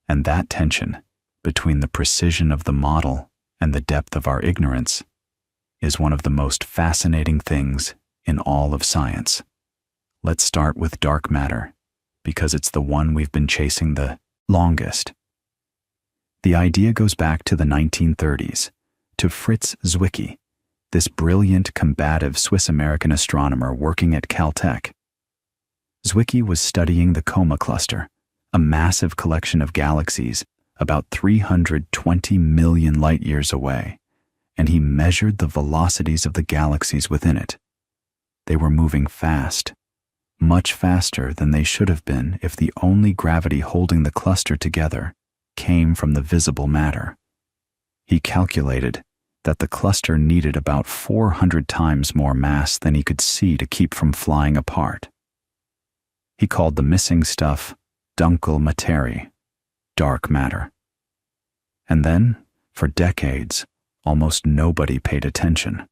And that tension between the precision of the model and the depth of our ignorance is one of the most fascinating things in all of science. Let's start with dark matter, because it's the one we've been chasing the longest. The idea goes back to the 1930s, to Fritz Zwicky, this brilliant, combative Swiss-American astronomer working at Caltech. Zwicky was studying the Coma cluster, a massive collection of galaxies about 320 million light-years away, and he measured the velocities of the galaxies within it. They were moving fast, much faster than they should have been if the only gravity holding the cluster together came from the visible matter. He calculated that the cluster needed about 400 times more mass than he could see to keep from flying apart. He called the missing stuff dunkle materie, dark matter. And then, for decades, almost nobody paid attention.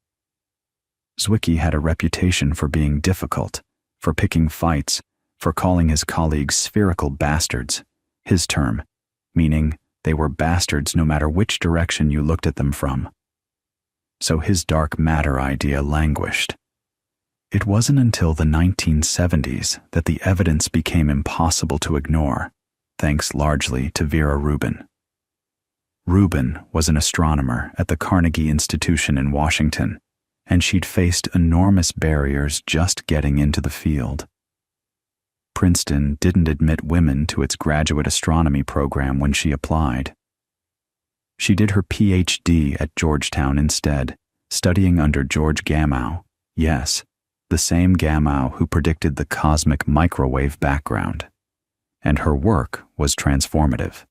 Zwicky had a reputation for being difficult, for picking fights, for calling his colleagues spherical bastards, his term, meaning they were bastards no matter which direction you looked at them from. So his dark matter idea languished. It wasn't until the 1970s that the evidence became impossible to ignore, thanks largely to Vera Rubin. Rubin was an astronomer at the Carnegie Institution in Washington, and she'd faced enormous barriers just getting into the field. Princeton didn't admit women to its graduate astronomy program when she applied. She did her PhD at Georgetown instead, studying under George Gamow, yes, the same Gamow who predicted the cosmic microwave background. And her work was transformative.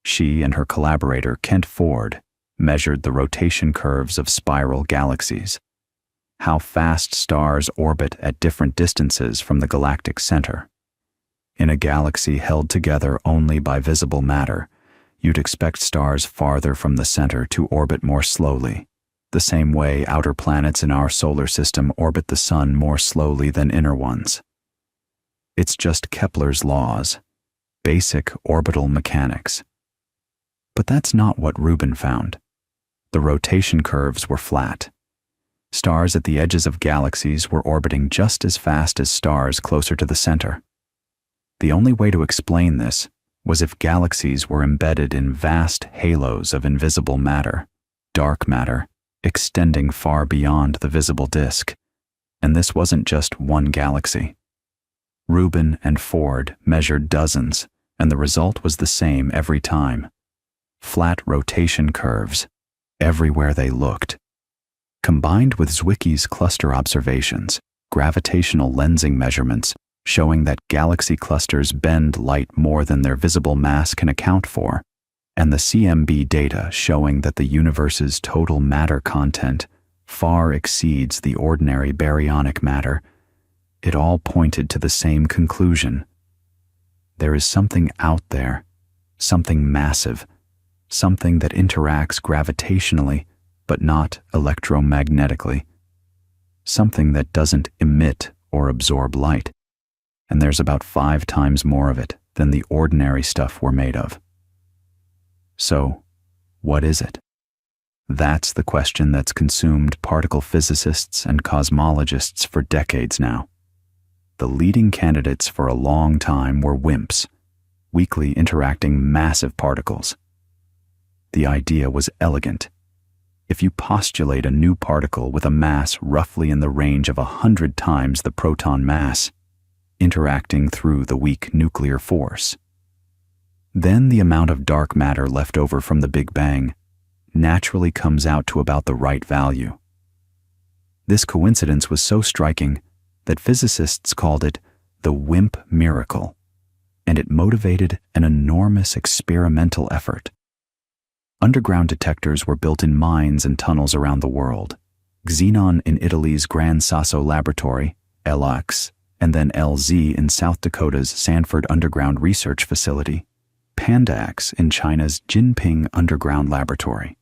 She and her collaborator Kent Ford measured the rotation curves of spiral galaxies, how fast stars orbit at different distances from the galactic center. In a galaxy held together only by visible matter, you'd expect stars farther from the center to orbit more slowly, the same way outer planets in our solar system orbit the sun more slowly than inner ones. It's just Kepler's laws, basic orbital mechanics. But that's not what Rubin found. The rotation curves were flat. Stars at the edges of galaxies were orbiting just as fast as stars closer to the center. The only way to explain this was if galaxies were embedded in vast halos of invisible matter, dark matter, extending far beyond the visible disk. And this wasn't just one galaxy. Rubin and Ford measured dozens, and the result was the same every time. Flat rotation curves, everywhere they looked. Combined with Zwicky's cluster observations, gravitational lensing measurements showing that galaxy clusters bend light more than their visible mass can account for, and the CMB data showing that the universe's total matter content far exceeds the ordinary baryonic matter, it all pointed to the same conclusion. There is something out there, something massive, something that interacts gravitationally but not electromagnetically, something that doesn't emit or absorb light, and there's about 5 times more of it than the ordinary stuff we're made of. So, what is it? That's the question that's consumed particle physicists and cosmologists for decades now. The leading candidates for a long time were WIMPs, weakly interacting massive particles. The idea was elegant. If you postulate a new particle with a mass roughly in the range of 100 times the proton mass, interacting through the weak nuclear force, then the amount of dark matter left over from the Big Bang naturally comes out to about the right value. This coincidence was so striking that physicists called it the WIMP miracle, and it motivated an enormous experimental effort. Underground detectors were built in mines and tunnels around the world. Xenon in Italy's Gran Sasso Laboratory, LX, and then LZ in South Dakota's Sanford Underground Research Facility, PandaX in China's Jinping Underground Laboratory.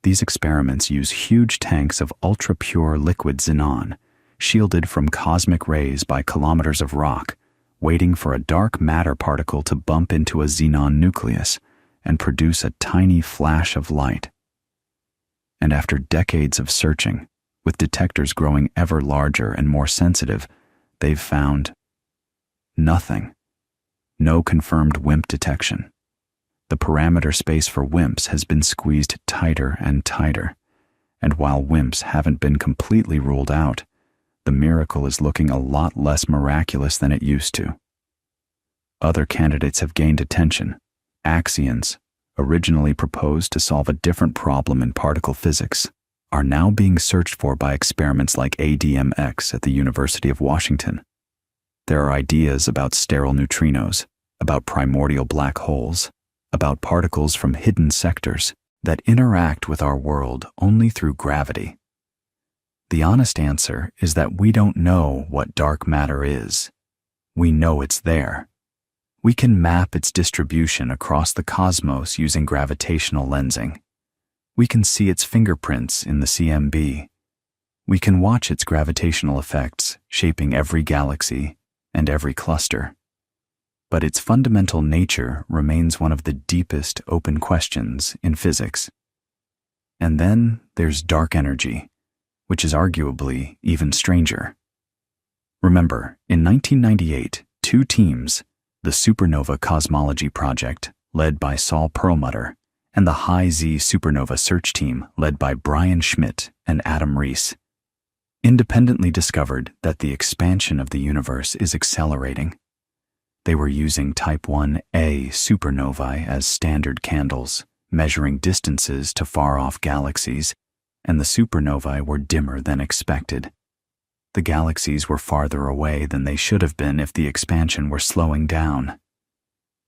These experiments use huge tanks of ultra-pure liquid xenon, shielded from cosmic rays by kilometers of rock, waiting for a dark matter particle to bump into a xenon nucleus and produce a tiny flash of light. And after decades of searching, with detectors growing ever larger and more sensitive, they've found nothing. No confirmed WIMP detection. The parameter space for WIMPs has been squeezed tighter and tighter, and while WIMPs haven't been completely ruled out, the miracle is looking a lot less miraculous than it used to. Other candidates have gained attention. Axions, originally proposed to solve a different problem in particle physics, are now being searched for by experiments like ADMX at the University of Washington. There are ideas about sterile neutrinos, about primordial black holes, about particles from hidden sectors that interact with our world only through gravity. The honest answer is that we don't know what dark matter is. We know it's there. We can map its distribution across the cosmos using gravitational lensing. We can see its fingerprints in the CMB. We can watch its gravitational effects shaping every galaxy and every cluster. But its fundamental nature remains one of the deepest open questions in physics. And then there's dark energy, which is arguably even stranger. Remember, in 1998, two teams, the Supernova Cosmology Project, led by Saul Perlmutter, and the High Z Supernova Search Team, led by Brian Schmidt and Adam Rees, independently discovered that the expansion of the universe is accelerating. They were using Type 1a supernovae as standard candles, measuring distances to far-off galaxies, and the supernovae were dimmer than expected. The galaxies were farther away than they should have been if the expansion were slowing down.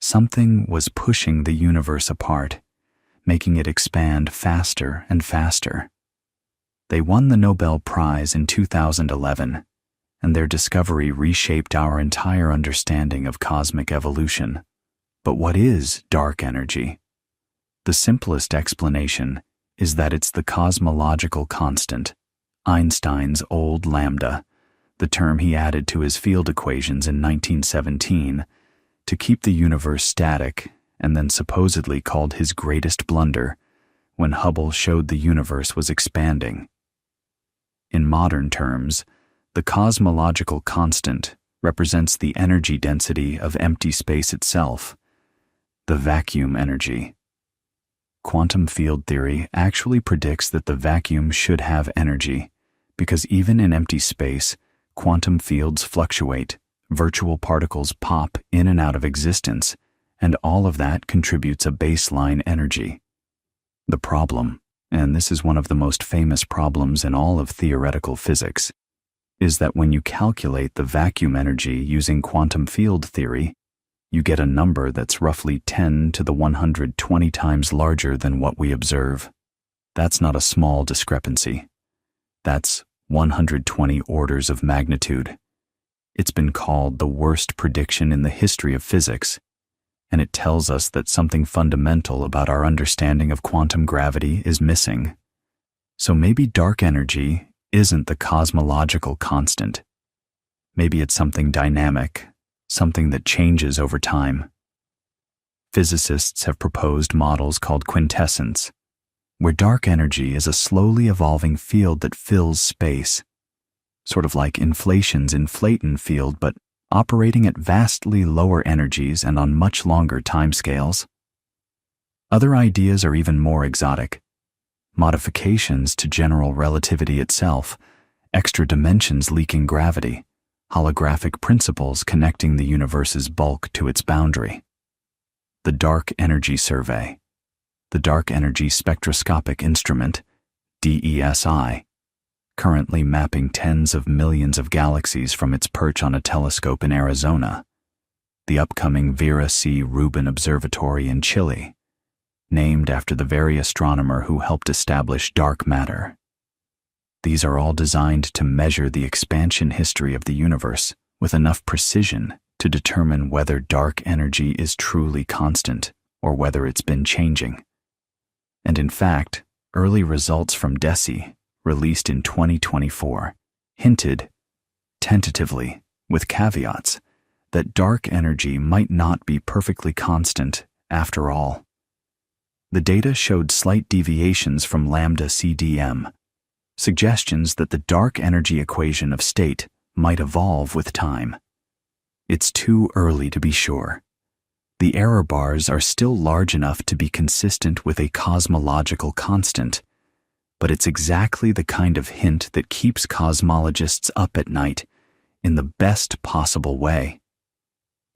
Something was pushing the universe apart, making it expand faster and faster. They won the Nobel Prize in 2011, and their discovery reshaped our entire understanding of cosmic evolution. But what is dark energy? The simplest explanation is that it's the cosmological constant, Einstein's old lambda, the term he added to his field equations in 1917 to keep the universe static, and then supposedly called his greatest blunder when Hubble showed the universe was expanding. In modern terms, the cosmological constant represents the energy density of empty space itself, the vacuum energy. Quantum field theory actually predicts that the vacuum should have energy, because even in empty space, quantum fields fluctuate, virtual particles pop in and out of existence, and all of that contributes a baseline energy. The problem, and this is one of the most famous problems in all of theoretical physics, is that when you calculate the vacuum energy using quantum field theory, you get a number that's roughly 10 to the 120 times larger than what we observe. That's not a small discrepancy. That's 120 orders of magnitude. It's been called the worst prediction in the history of physics, and it tells us that something fundamental about our understanding of quantum gravity is missing. So maybe dark energy isn't the cosmological constant. Maybe it's something dynamic, something that changes over time. Physicists have proposed models called quintessence, where dark energy is a slowly evolving field that fills space, sort of like inflation's inflaton field, but operating at vastly lower energies and on much longer timescales. Other ideas are even more exotic. Modifications to general relativity itself, extra dimensions leaking gravity, holographic principles connecting the universe's bulk to its boundary. The Dark Energy Survey, the Dark Energy Spectroscopic Instrument, DESI, currently mapping tens of millions of galaxies from its perch on a telescope in Arizona. The upcoming Vera C. Rubin Observatory in Chile, named after the very astronomer who helped establish dark matter. These are all designed to measure the expansion history of the universe with enough precision to determine whether dark energy is truly constant or whether it's been changing. And in fact, early results from DESI, released in 2024, hinted, tentatively, with caveats, that dark energy might not be perfectly constant after all. The data showed slight deviations from lambda CDM, suggestions that the dark energy equation of state might evolve with time. It's too early to be sure. The error bars are still large enough to be consistent with a cosmological constant, but it's exactly the kind of hint that keeps cosmologists up at night in the best possible way.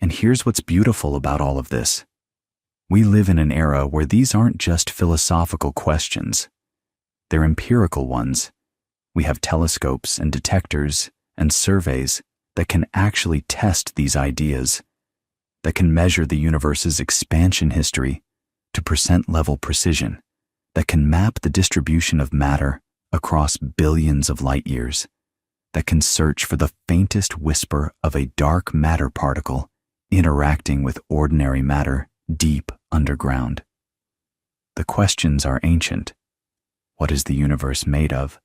And here's what's beautiful about all of this. We live in an era where these aren't just philosophical questions. They're empirical ones. We have telescopes and detectors and surveys that can actually test these ideas, that can measure the universe's expansion history to percent-level precision, that can map the distribution of matter across billions of light years, that can search for the faintest whisper of a dark matter particle interacting with ordinary matter deep underground. The questions are ancient. What is the universe made of?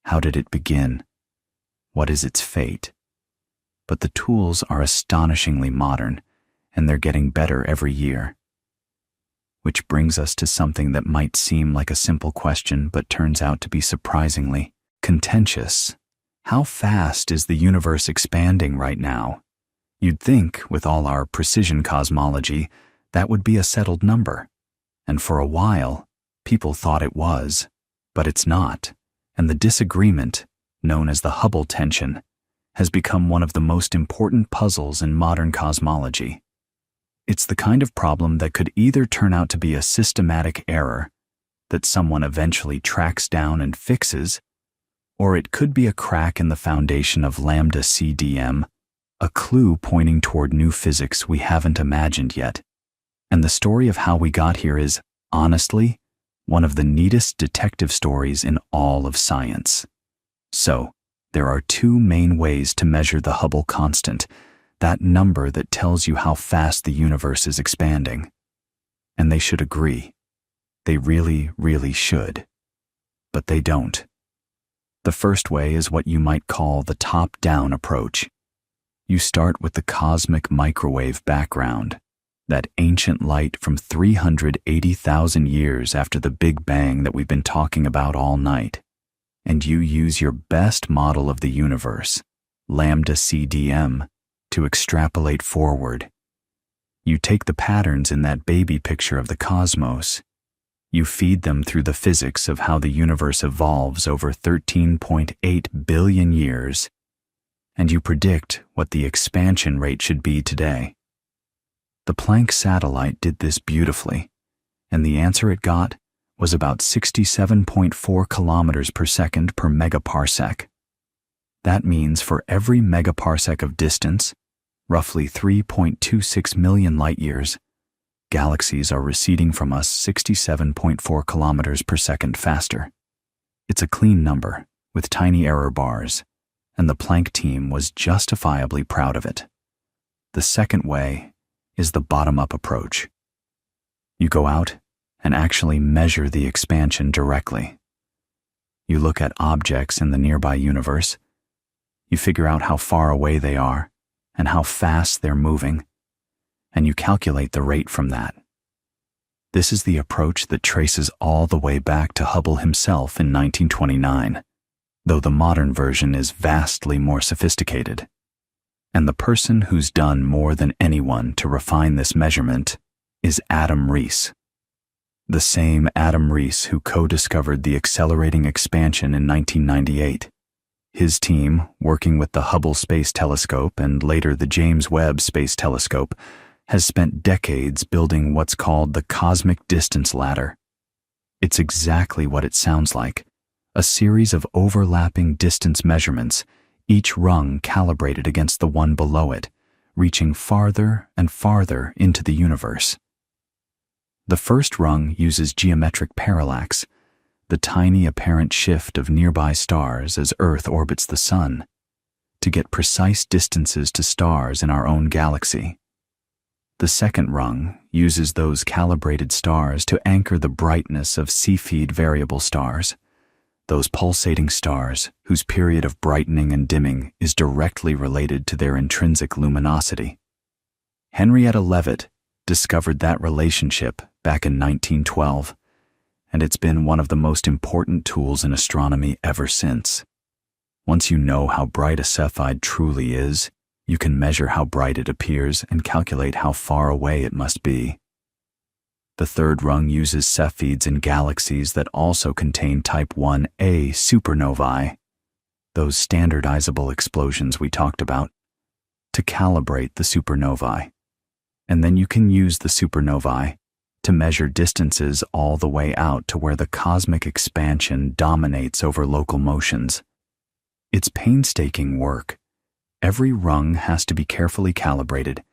How did it begin? What is its fate? But the tools are astonishingly modern, and they're getting better every year. Which brings us to something that might seem like a simple question but turns out to be surprisingly contentious. How fast is the universe expanding right now? You'd think, with all our precision cosmology, that would be a settled number. And for a while, people thought it was, but it's not. And the disagreement, known as the Hubble tension, has become one of the most important puzzles in modern cosmology. It's the kind of problem that could either turn out to be a systematic error that someone eventually tracks down and fixes, or it could be a crack in the foundation of lambda CDM, a clue pointing toward new physics we haven't imagined yet. And the story of how we got here is, honestly, one of the neatest detective stories in all of science. So, there are two main ways to measure the Hubble constant, that number that tells you how fast the universe is expanding. And they should agree. They really, really should. But they don't. The first way is what you might call the top-down approach. You start with the cosmic microwave background, that ancient light from 380,000 years after the Big Bang that we've been talking about all night, and you use your best model of the universe, lambda CDM, to extrapolate forward. You take the patterns in that baby picture of the cosmos, you feed them through the physics of how the universe evolves over 13.8 billion years, and you predict what the expansion rate should be today. The Planck satellite did this beautifully, and the answer it got was about 67.4 kilometers per second per megaparsec. That means for every megaparsec of distance, roughly 3.26 million light-years, galaxies are receding from us 67.4 kilometers per second faster. It's a clean number, with tiny error bars, and the Planck team was justifiably proud of it. The second way is the bottom-up approach. You go out and actually measure the expansion directly. You look at objects in the nearby universe. You figure out how far away they are and how fast they're moving, and you calculate the rate from that. This is the approach that traces all the way back to Hubble himself in 1929, though the modern version is vastly more sophisticated. And the person who's done more than anyone to refine this measurement is Adam Rees. The same Adam Rees who co-discovered the accelerating expansion in 1998. His team, working with the Hubble Space Telescope and later the James Webb Space Telescope, has spent decades building what's called the cosmic distance ladder. It's exactly what it sounds like, a series of overlapping distance measurements, each rung calibrated against the one below it, reaching farther and farther into the universe. The first rung uses geometric parallax, the tiny apparent shift of nearby stars as Earth orbits the Sun, to get precise distances to stars in our own galaxy. The second rung uses those calibrated stars to anchor the brightness of Cepheid variable stars, those pulsating stars whose period of brightening and dimming is directly related to their intrinsic luminosity. Henrietta Leavitt discovered that relationship back in 1912, and it's been one of the most important tools in astronomy ever since. Once you know how bright a Cepheid truly is, you can measure how bright it appears and calculate how far away it must be. The third rung uses Cepheids in galaxies that also contain Type 1a supernovae, those standardizable explosions we talked about, to calibrate the supernovae. And then you can use the supernovae to measure distances all the way out to where the cosmic expansion dominates over local motions. It's painstaking work, Every rung has to be carefully calibrated,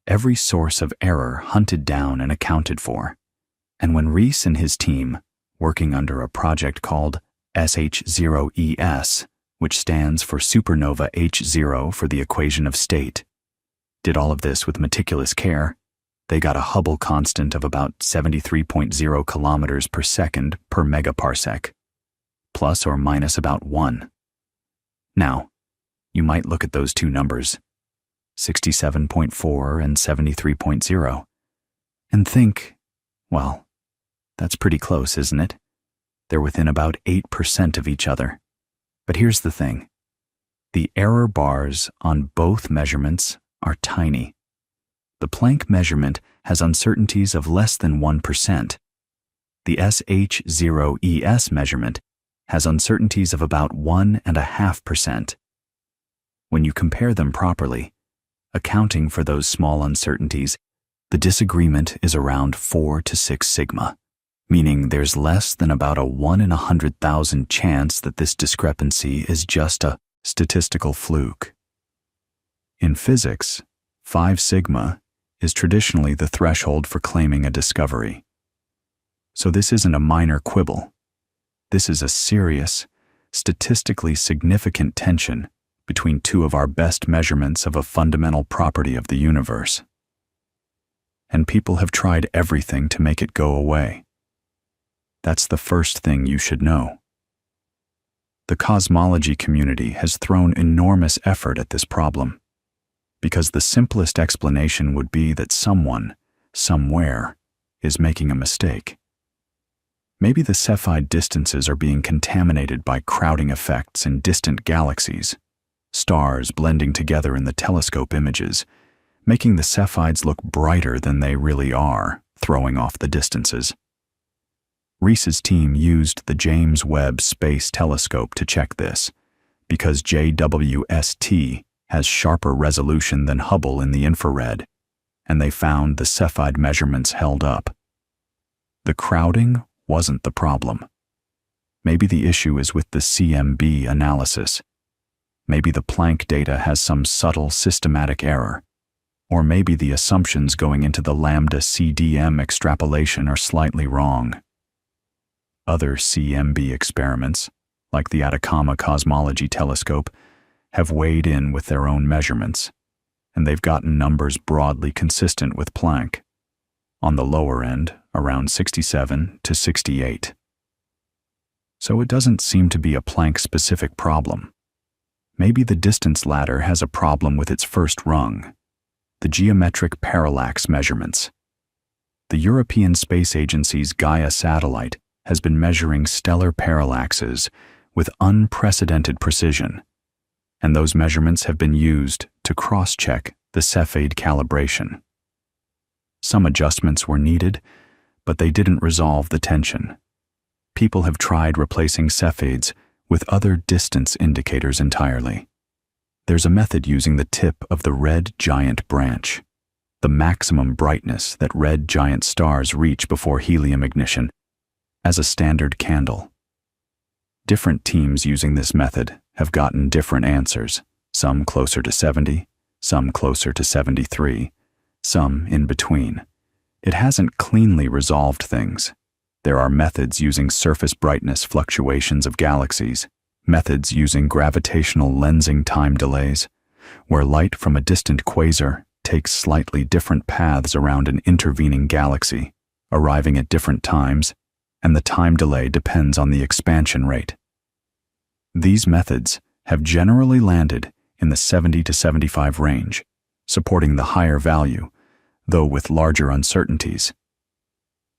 every source of error hunted down and accounted for. And when Reese and his team, working under a project called SH0ES, which stands for supernova H0 for the equation of state, did all of this with meticulous care, they got a Hubble constant of about 73.0 kilometers per second per megaparsec, plus or minus about 1. Now, you might look at those two numbers, 67.4 and 73.0, and think, well, that's pretty close, isn't it? They're within about 8% of each other. But here's the thing. The error bars on both measurements are tiny. The Planck measurement has uncertainties of less than 1%. The SH0ES measurement has uncertainties of about 1.5%. When you compare them properly, accounting for those small uncertainties, the disagreement is around 4 to 6 sigma, meaning there's less than about a 1 in 100,000 chance that this discrepancy is just a statistical fluke. In physics, 5 sigma is traditionally the threshold for claiming a discovery. So this isn't a minor quibble. This is a serious, statistically significant tension between two of our best measurements of a fundamental property of the universe. And people have tried everything to make it go away. That's the first thing you should know. The cosmology community has thrown enormous effort at this problem, because the simplest explanation would be that someone, somewhere, is making a mistake. Maybe the Cepheid distances are being contaminated by crowding effects in distant galaxies, stars blending together in the telescope images, making the Cepheids look brighter than they really are, throwing off the distances. Reese's team used the James Webb Space Telescope to check this, because JWST has sharper resolution than Hubble in the infrared, and they found the Cepheid measurements held up. The crowding wasn't the problem. Maybe the issue is with the CMB analysis. Maybe the Planck data has some subtle systematic error, or maybe the assumptions going into the lambda CDM extrapolation are slightly wrong. Other CMB experiments, like the Atacama Cosmology Telescope, have weighed in with their own measurements, and they've gotten numbers broadly consistent with Planck, on the lower end, around 67 to 68. So it doesn't seem to be a Planck-specific problem. Maybe the distance ladder has a problem with its first rung, the geometric parallax measurements. The European Space Agency's Gaia satellite has been measuring stellar parallaxes with unprecedented precision, and those measurements have been used to cross-check the Cepheid calibration. Some adjustments were needed, but they didn't resolve the tension. People have tried replacing Cepheids with other distance indicators entirely. There's a method using the tip of the red giant branch, the maximum brightness that red giant stars reach before helium ignition, as a standard candle. Different teams using this method have gotten different answers, some closer to 70, some closer to 73, some in between. It hasn't cleanly resolved things. There are methods using surface brightness fluctuations of galaxies, methods using gravitational lensing time delays, where light from a distant quasar takes slightly different paths around an intervening galaxy, arriving at different times, and the time delay depends on the expansion rate. These methods have generally landed in the 70 to 75 range, supporting the higher value, though with larger uncertainties.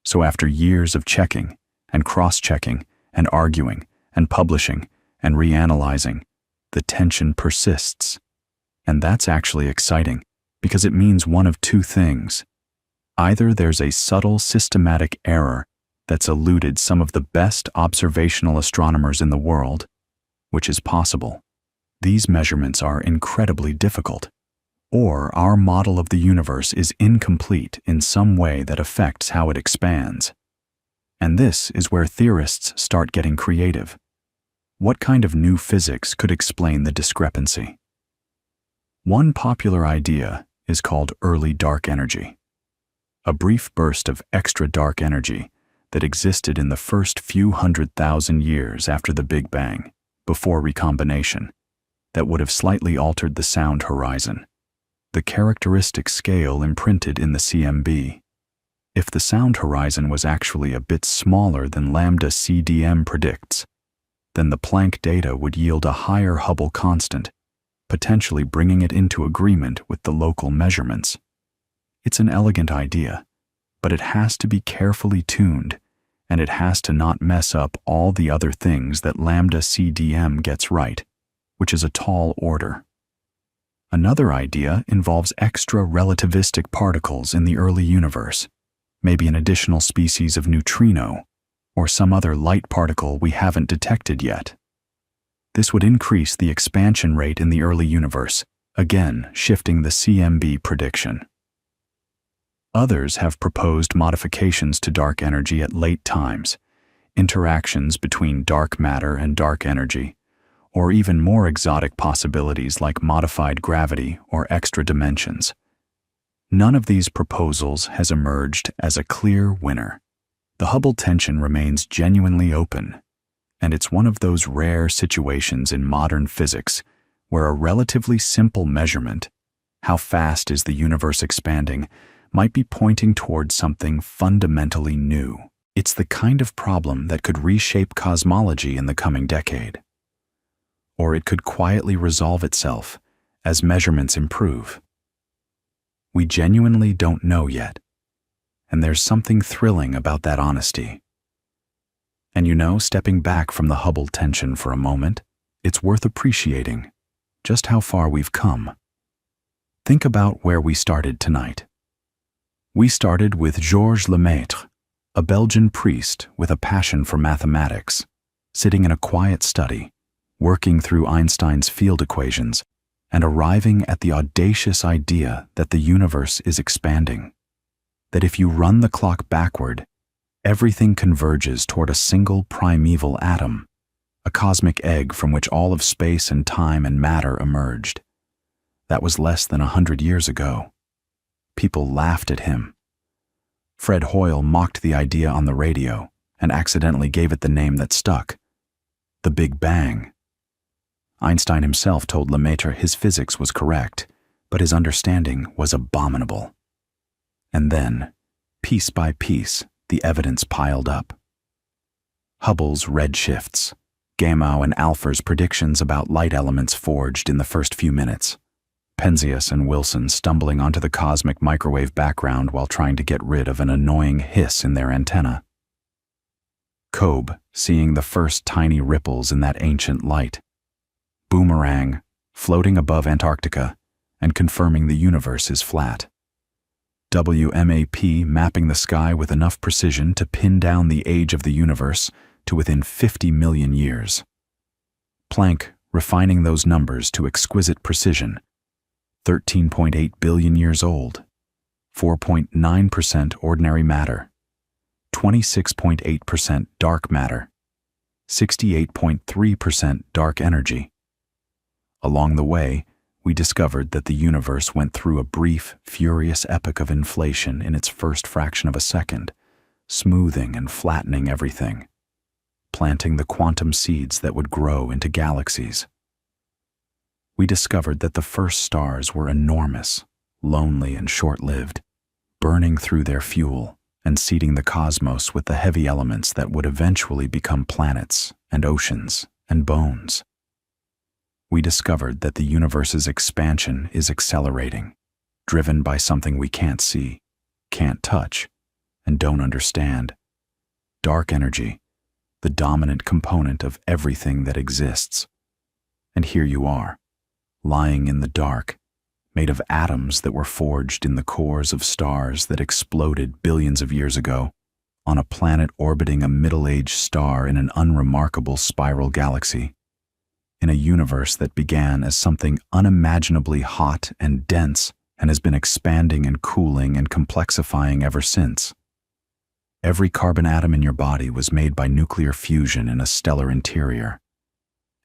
So after years of checking and cross-checking and arguing and publishing and reanalyzing, the tension persists. And that's actually exciting, because it means one of two things. Either there's a subtle systematic error that's eluded some of the best observational astronomers in the world, which is possible. These measurements are incredibly difficult. Or our model of the universe is incomplete in some way that affects how it expands. And this is where theorists start getting creative. What kind of new physics could explain the discrepancy? One popular idea is called early dark energy, a brief burst of extra dark energy that existed in the first few 100,000 years after the Big Bang, before recombination, that would have slightly altered the sound horizon, the characteristic scale imprinted in the CMB. If the sound horizon was actually a bit smaller than lambda CDM predicts, then the Planck data would yield a higher Hubble constant, potentially bringing it into agreement with the local measurements. It's an elegant idea, but it has to be carefully tuned, and it has to not mess up all the other things that lambda CDM gets right, which is a tall order. Another idea involves extra relativistic particles in the early universe, maybe an additional species of neutrino, or some other light particle we haven't detected yet. This would increase the expansion rate in the early universe, again shifting the CMB prediction. Others have proposed modifications to dark energy at late times, interactions between dark matter and dark energy, or even more exotic possibilities like modified gravity or extra dimensions. None of these proposals has emerged as a clear winner. The Hubble tension remains genuinely open, and it's one of those rare situations in modern physics where a relatively simple measurement, how fast is the universe expanding, might be pointing towards something fundamentally new. It's the kind of problem that could reshape cosmology in the coming decade. Or it could quietly resolve itself as measurements improve. We genuinely don't know yet, and there's something thrilling about that honesty. And stepping back from the Hubble tension for a moment, it's worth appreciating just how far we've come. Think about where we started tonight. We started with Georges Lemaitre, a Belgian priest with a passion for mathematics, sitting in a quiet study, working through Einstein's field equations, and arriving at the audacious idea that the universe is expanding. That if you run the clock backward, everything converges toward a single primeval atom, a cosmic egg from which all of space and time and matter emerged. That was less than 100 years ago. People laughed at him. Fred Hoyle mocked the idea on the radio and accidentally gave it the name that stuck, the Big Bang. Einstein himself told Lemaitre his physics was correct, but his understanding was abominable. And then, piece by piece, the evidence piled up. Hubble's redshifts, Gamow and Alpher's predictions about light elements forged in the first few minutes, Penzias and Wilson stumbling onto the cosmic microwave background while trying to get rid of an annoying hiss in their antenna. COBE seeing the first tiny ripples in that ancient light. Boomerang floating above Antarctica and confirming the universe is flat. WMAP mapping the sky with enough precision to pin down the age of the universe to within 50 million years. Planck refining those numbers to exquisite precision. 13.8 billion years old, 4.9% ordinary matter, 26.8% dark matter, 68.3% dark energy. Along the way, we discovered that the universe went through a brief, furious epoch of inflation in its first fraction of a second, smoothing and flattening everything, planting the quantum seeds that would grow into galaxies. We discovered that the first stars were enormous, lonely and short-lived, burning through their fuel and seeding the cosmos with the heavy elements that would eventually become planets and oceans and bones. We discovered that the universe's expansion is accelerating, driven by something we can't see, can't touch, and don't understand. Dark energy, the dominant component of everything that exists. And here you are, lying in the dark, made of atoms that were forged in the cores of stars that exploded billions of years ago, on a planet orbiting a middle-aged star in an unremarkable spiral galaxy, in a universe that began as something unimaginably hot and dense and has been expanding and cooling and complexifying ever since. Every carbon atom in your body was made by nuclear fusion in a stellar interior.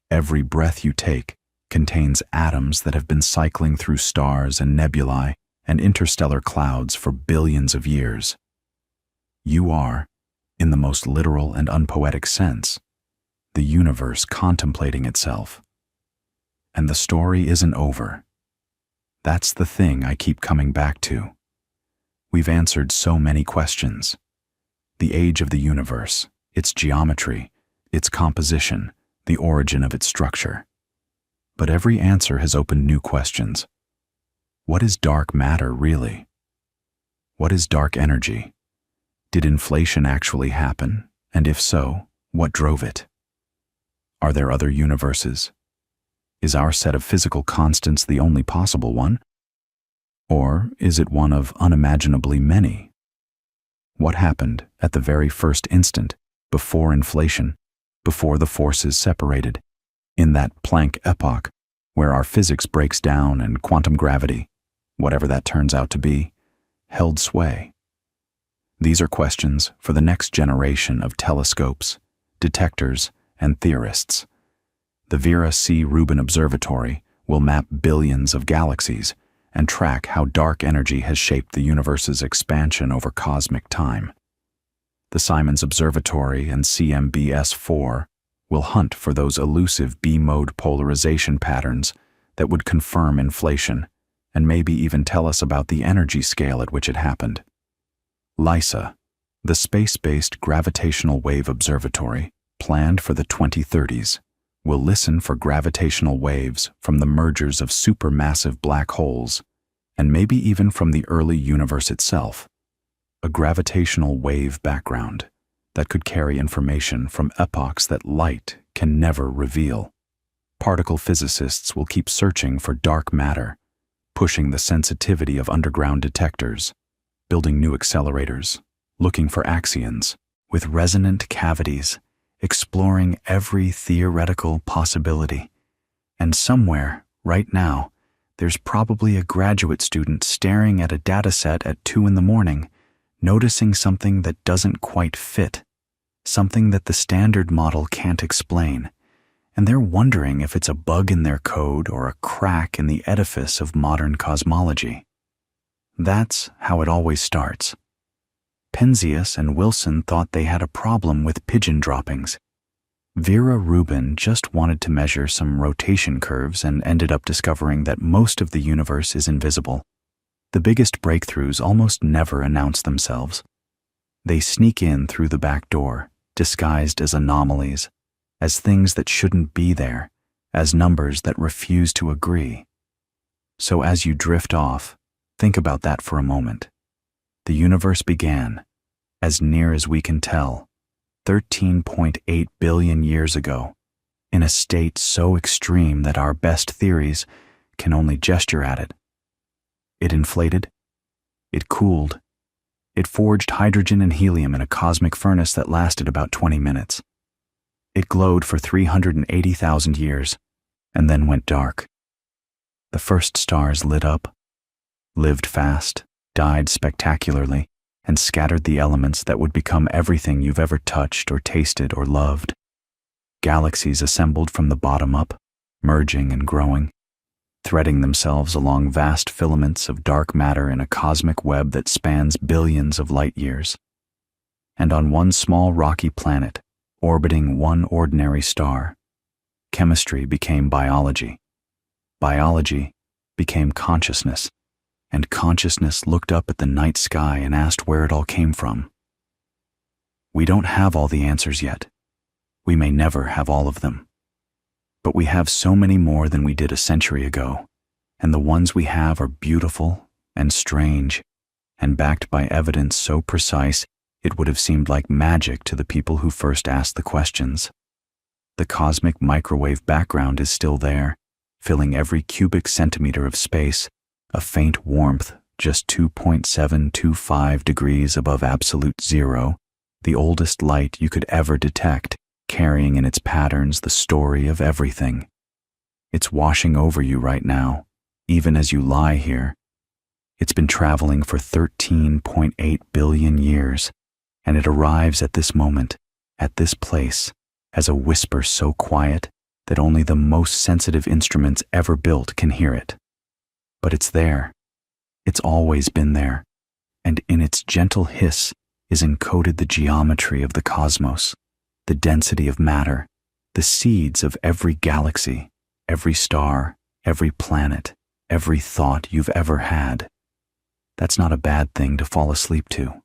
Every breath you take contains atoms that have been cycling through stars and nebulae and interstellar clouds for billions of years. You are, in the most literal and unpoetic sense, the universe contemplating itself. And the story isn't over. That's the thing I keep coming back to. We've answered so many questions. The age of the universe, its geometry, its composition, the origin of its structure. But every answer has opened new questions. What is dark matter really? What is dark energy? Did inflation actually happen? And if so, what drove it? Are there other universes? Is our set of physical constants the only possible one? Or is it one of unimaginably many? What happened at the very first instant, before inflation, before the forces separated, in that Planck epoch, where our physics breaks down and quantum gravity, whatever that turns out to be, held sway? These are questions for the next generation of telescopes, detectors, and theorists. The Vera C. Rubin Observatory will map billions of galaxies and track how dark energy has shaped the universe's expansion over cosmic time. The Simons Observatory and CMBS-4 will hunt for those elusive B-mode polarization patterns that would confirm inflation and maybe even tell us about the energy scale at which it happened. LISA, the space-based gravitational wave observatory, planned for the 2030s, will listen for gravitational waves from the mergers of supermassive black holes, and maybe even from the early universe itself. A gravitational wave background that could carry information from epochs that light can never reveal. Particle physicists will keep searching for dark matter, pushing the sensitivity of underground detectors, building new accelerators, looking for axions with resonant cavities, exploring every theoretical possibility. And somewhere, right now, there's probably a graduate student staring at a dataset at 2 a.m, noticing something that doesn't quite fit, something that the standard model can't explain, and they're wondering if it's a bug in their code or a crack in the edifice of modern cosmology. That's how it always starts. Penzias and Wilson thought they had a problem with pigeon droppings. Vera Rubin just wanted to measure some rotation curves and ended up discovering that most of the universe is invisible. The biggest breakthroughs almost never announce themselves. They sneak in through the back door, disguised as anomalies, as things that shouldn't be there, as numbers that refuse to agree. So as you drift off, think about that for a moment. The universe began, as near as we can tell, 13.8 billion years ago, in a state so extreme that our best theories can only gesture at it. It inflated, it cooled, it forged hydrogen and helium in a cosmic furnace that lasted about 20 minutes. It glowed for 380,000 years, and then went dark. The first stars lit up, lived fast, died spectacularly, and scattered the elements that would become everything you've ever touched or tasted or loved. Galaxies assembled from the bottom up, merging and growing, threading themselves along vast filaments of dark matter in a cosmic web that spans billions of light years. And on one small rocky planet, orbiting one ordinary star, chemistry became biology. Biology became consciousness, and consciousness looked up at the night sky and asked where it all came from. We don't have all the answers yet. We may never have all of them. But we have so many more than we did a century ago, and the ones we have are beautiful and strange, and backed by evidence so precise it would have seemed like magic to the people who first asked the questions. The cosmic microwave background is still there, filling every cubic centimeter of space, a faint warmth just 2.725 degrees above absolute zero, the oldest light you could ever detect, carrying in its patterns the story of everything. It's washing over you right now, even as you lie here. It's been traveling for 13.8 billion years, and it arrives at this moment, at this place, as a whisper so quiet that only the most sensitive instruments ever built can hear it. But it's there. It's always been there. And in its gentle hiss is encoded the geometry of the cosmos, the density of matter, the seeds of every galaxy, every star, every planet, every thought you've ever had. That's not a bad thing to fall asleep to.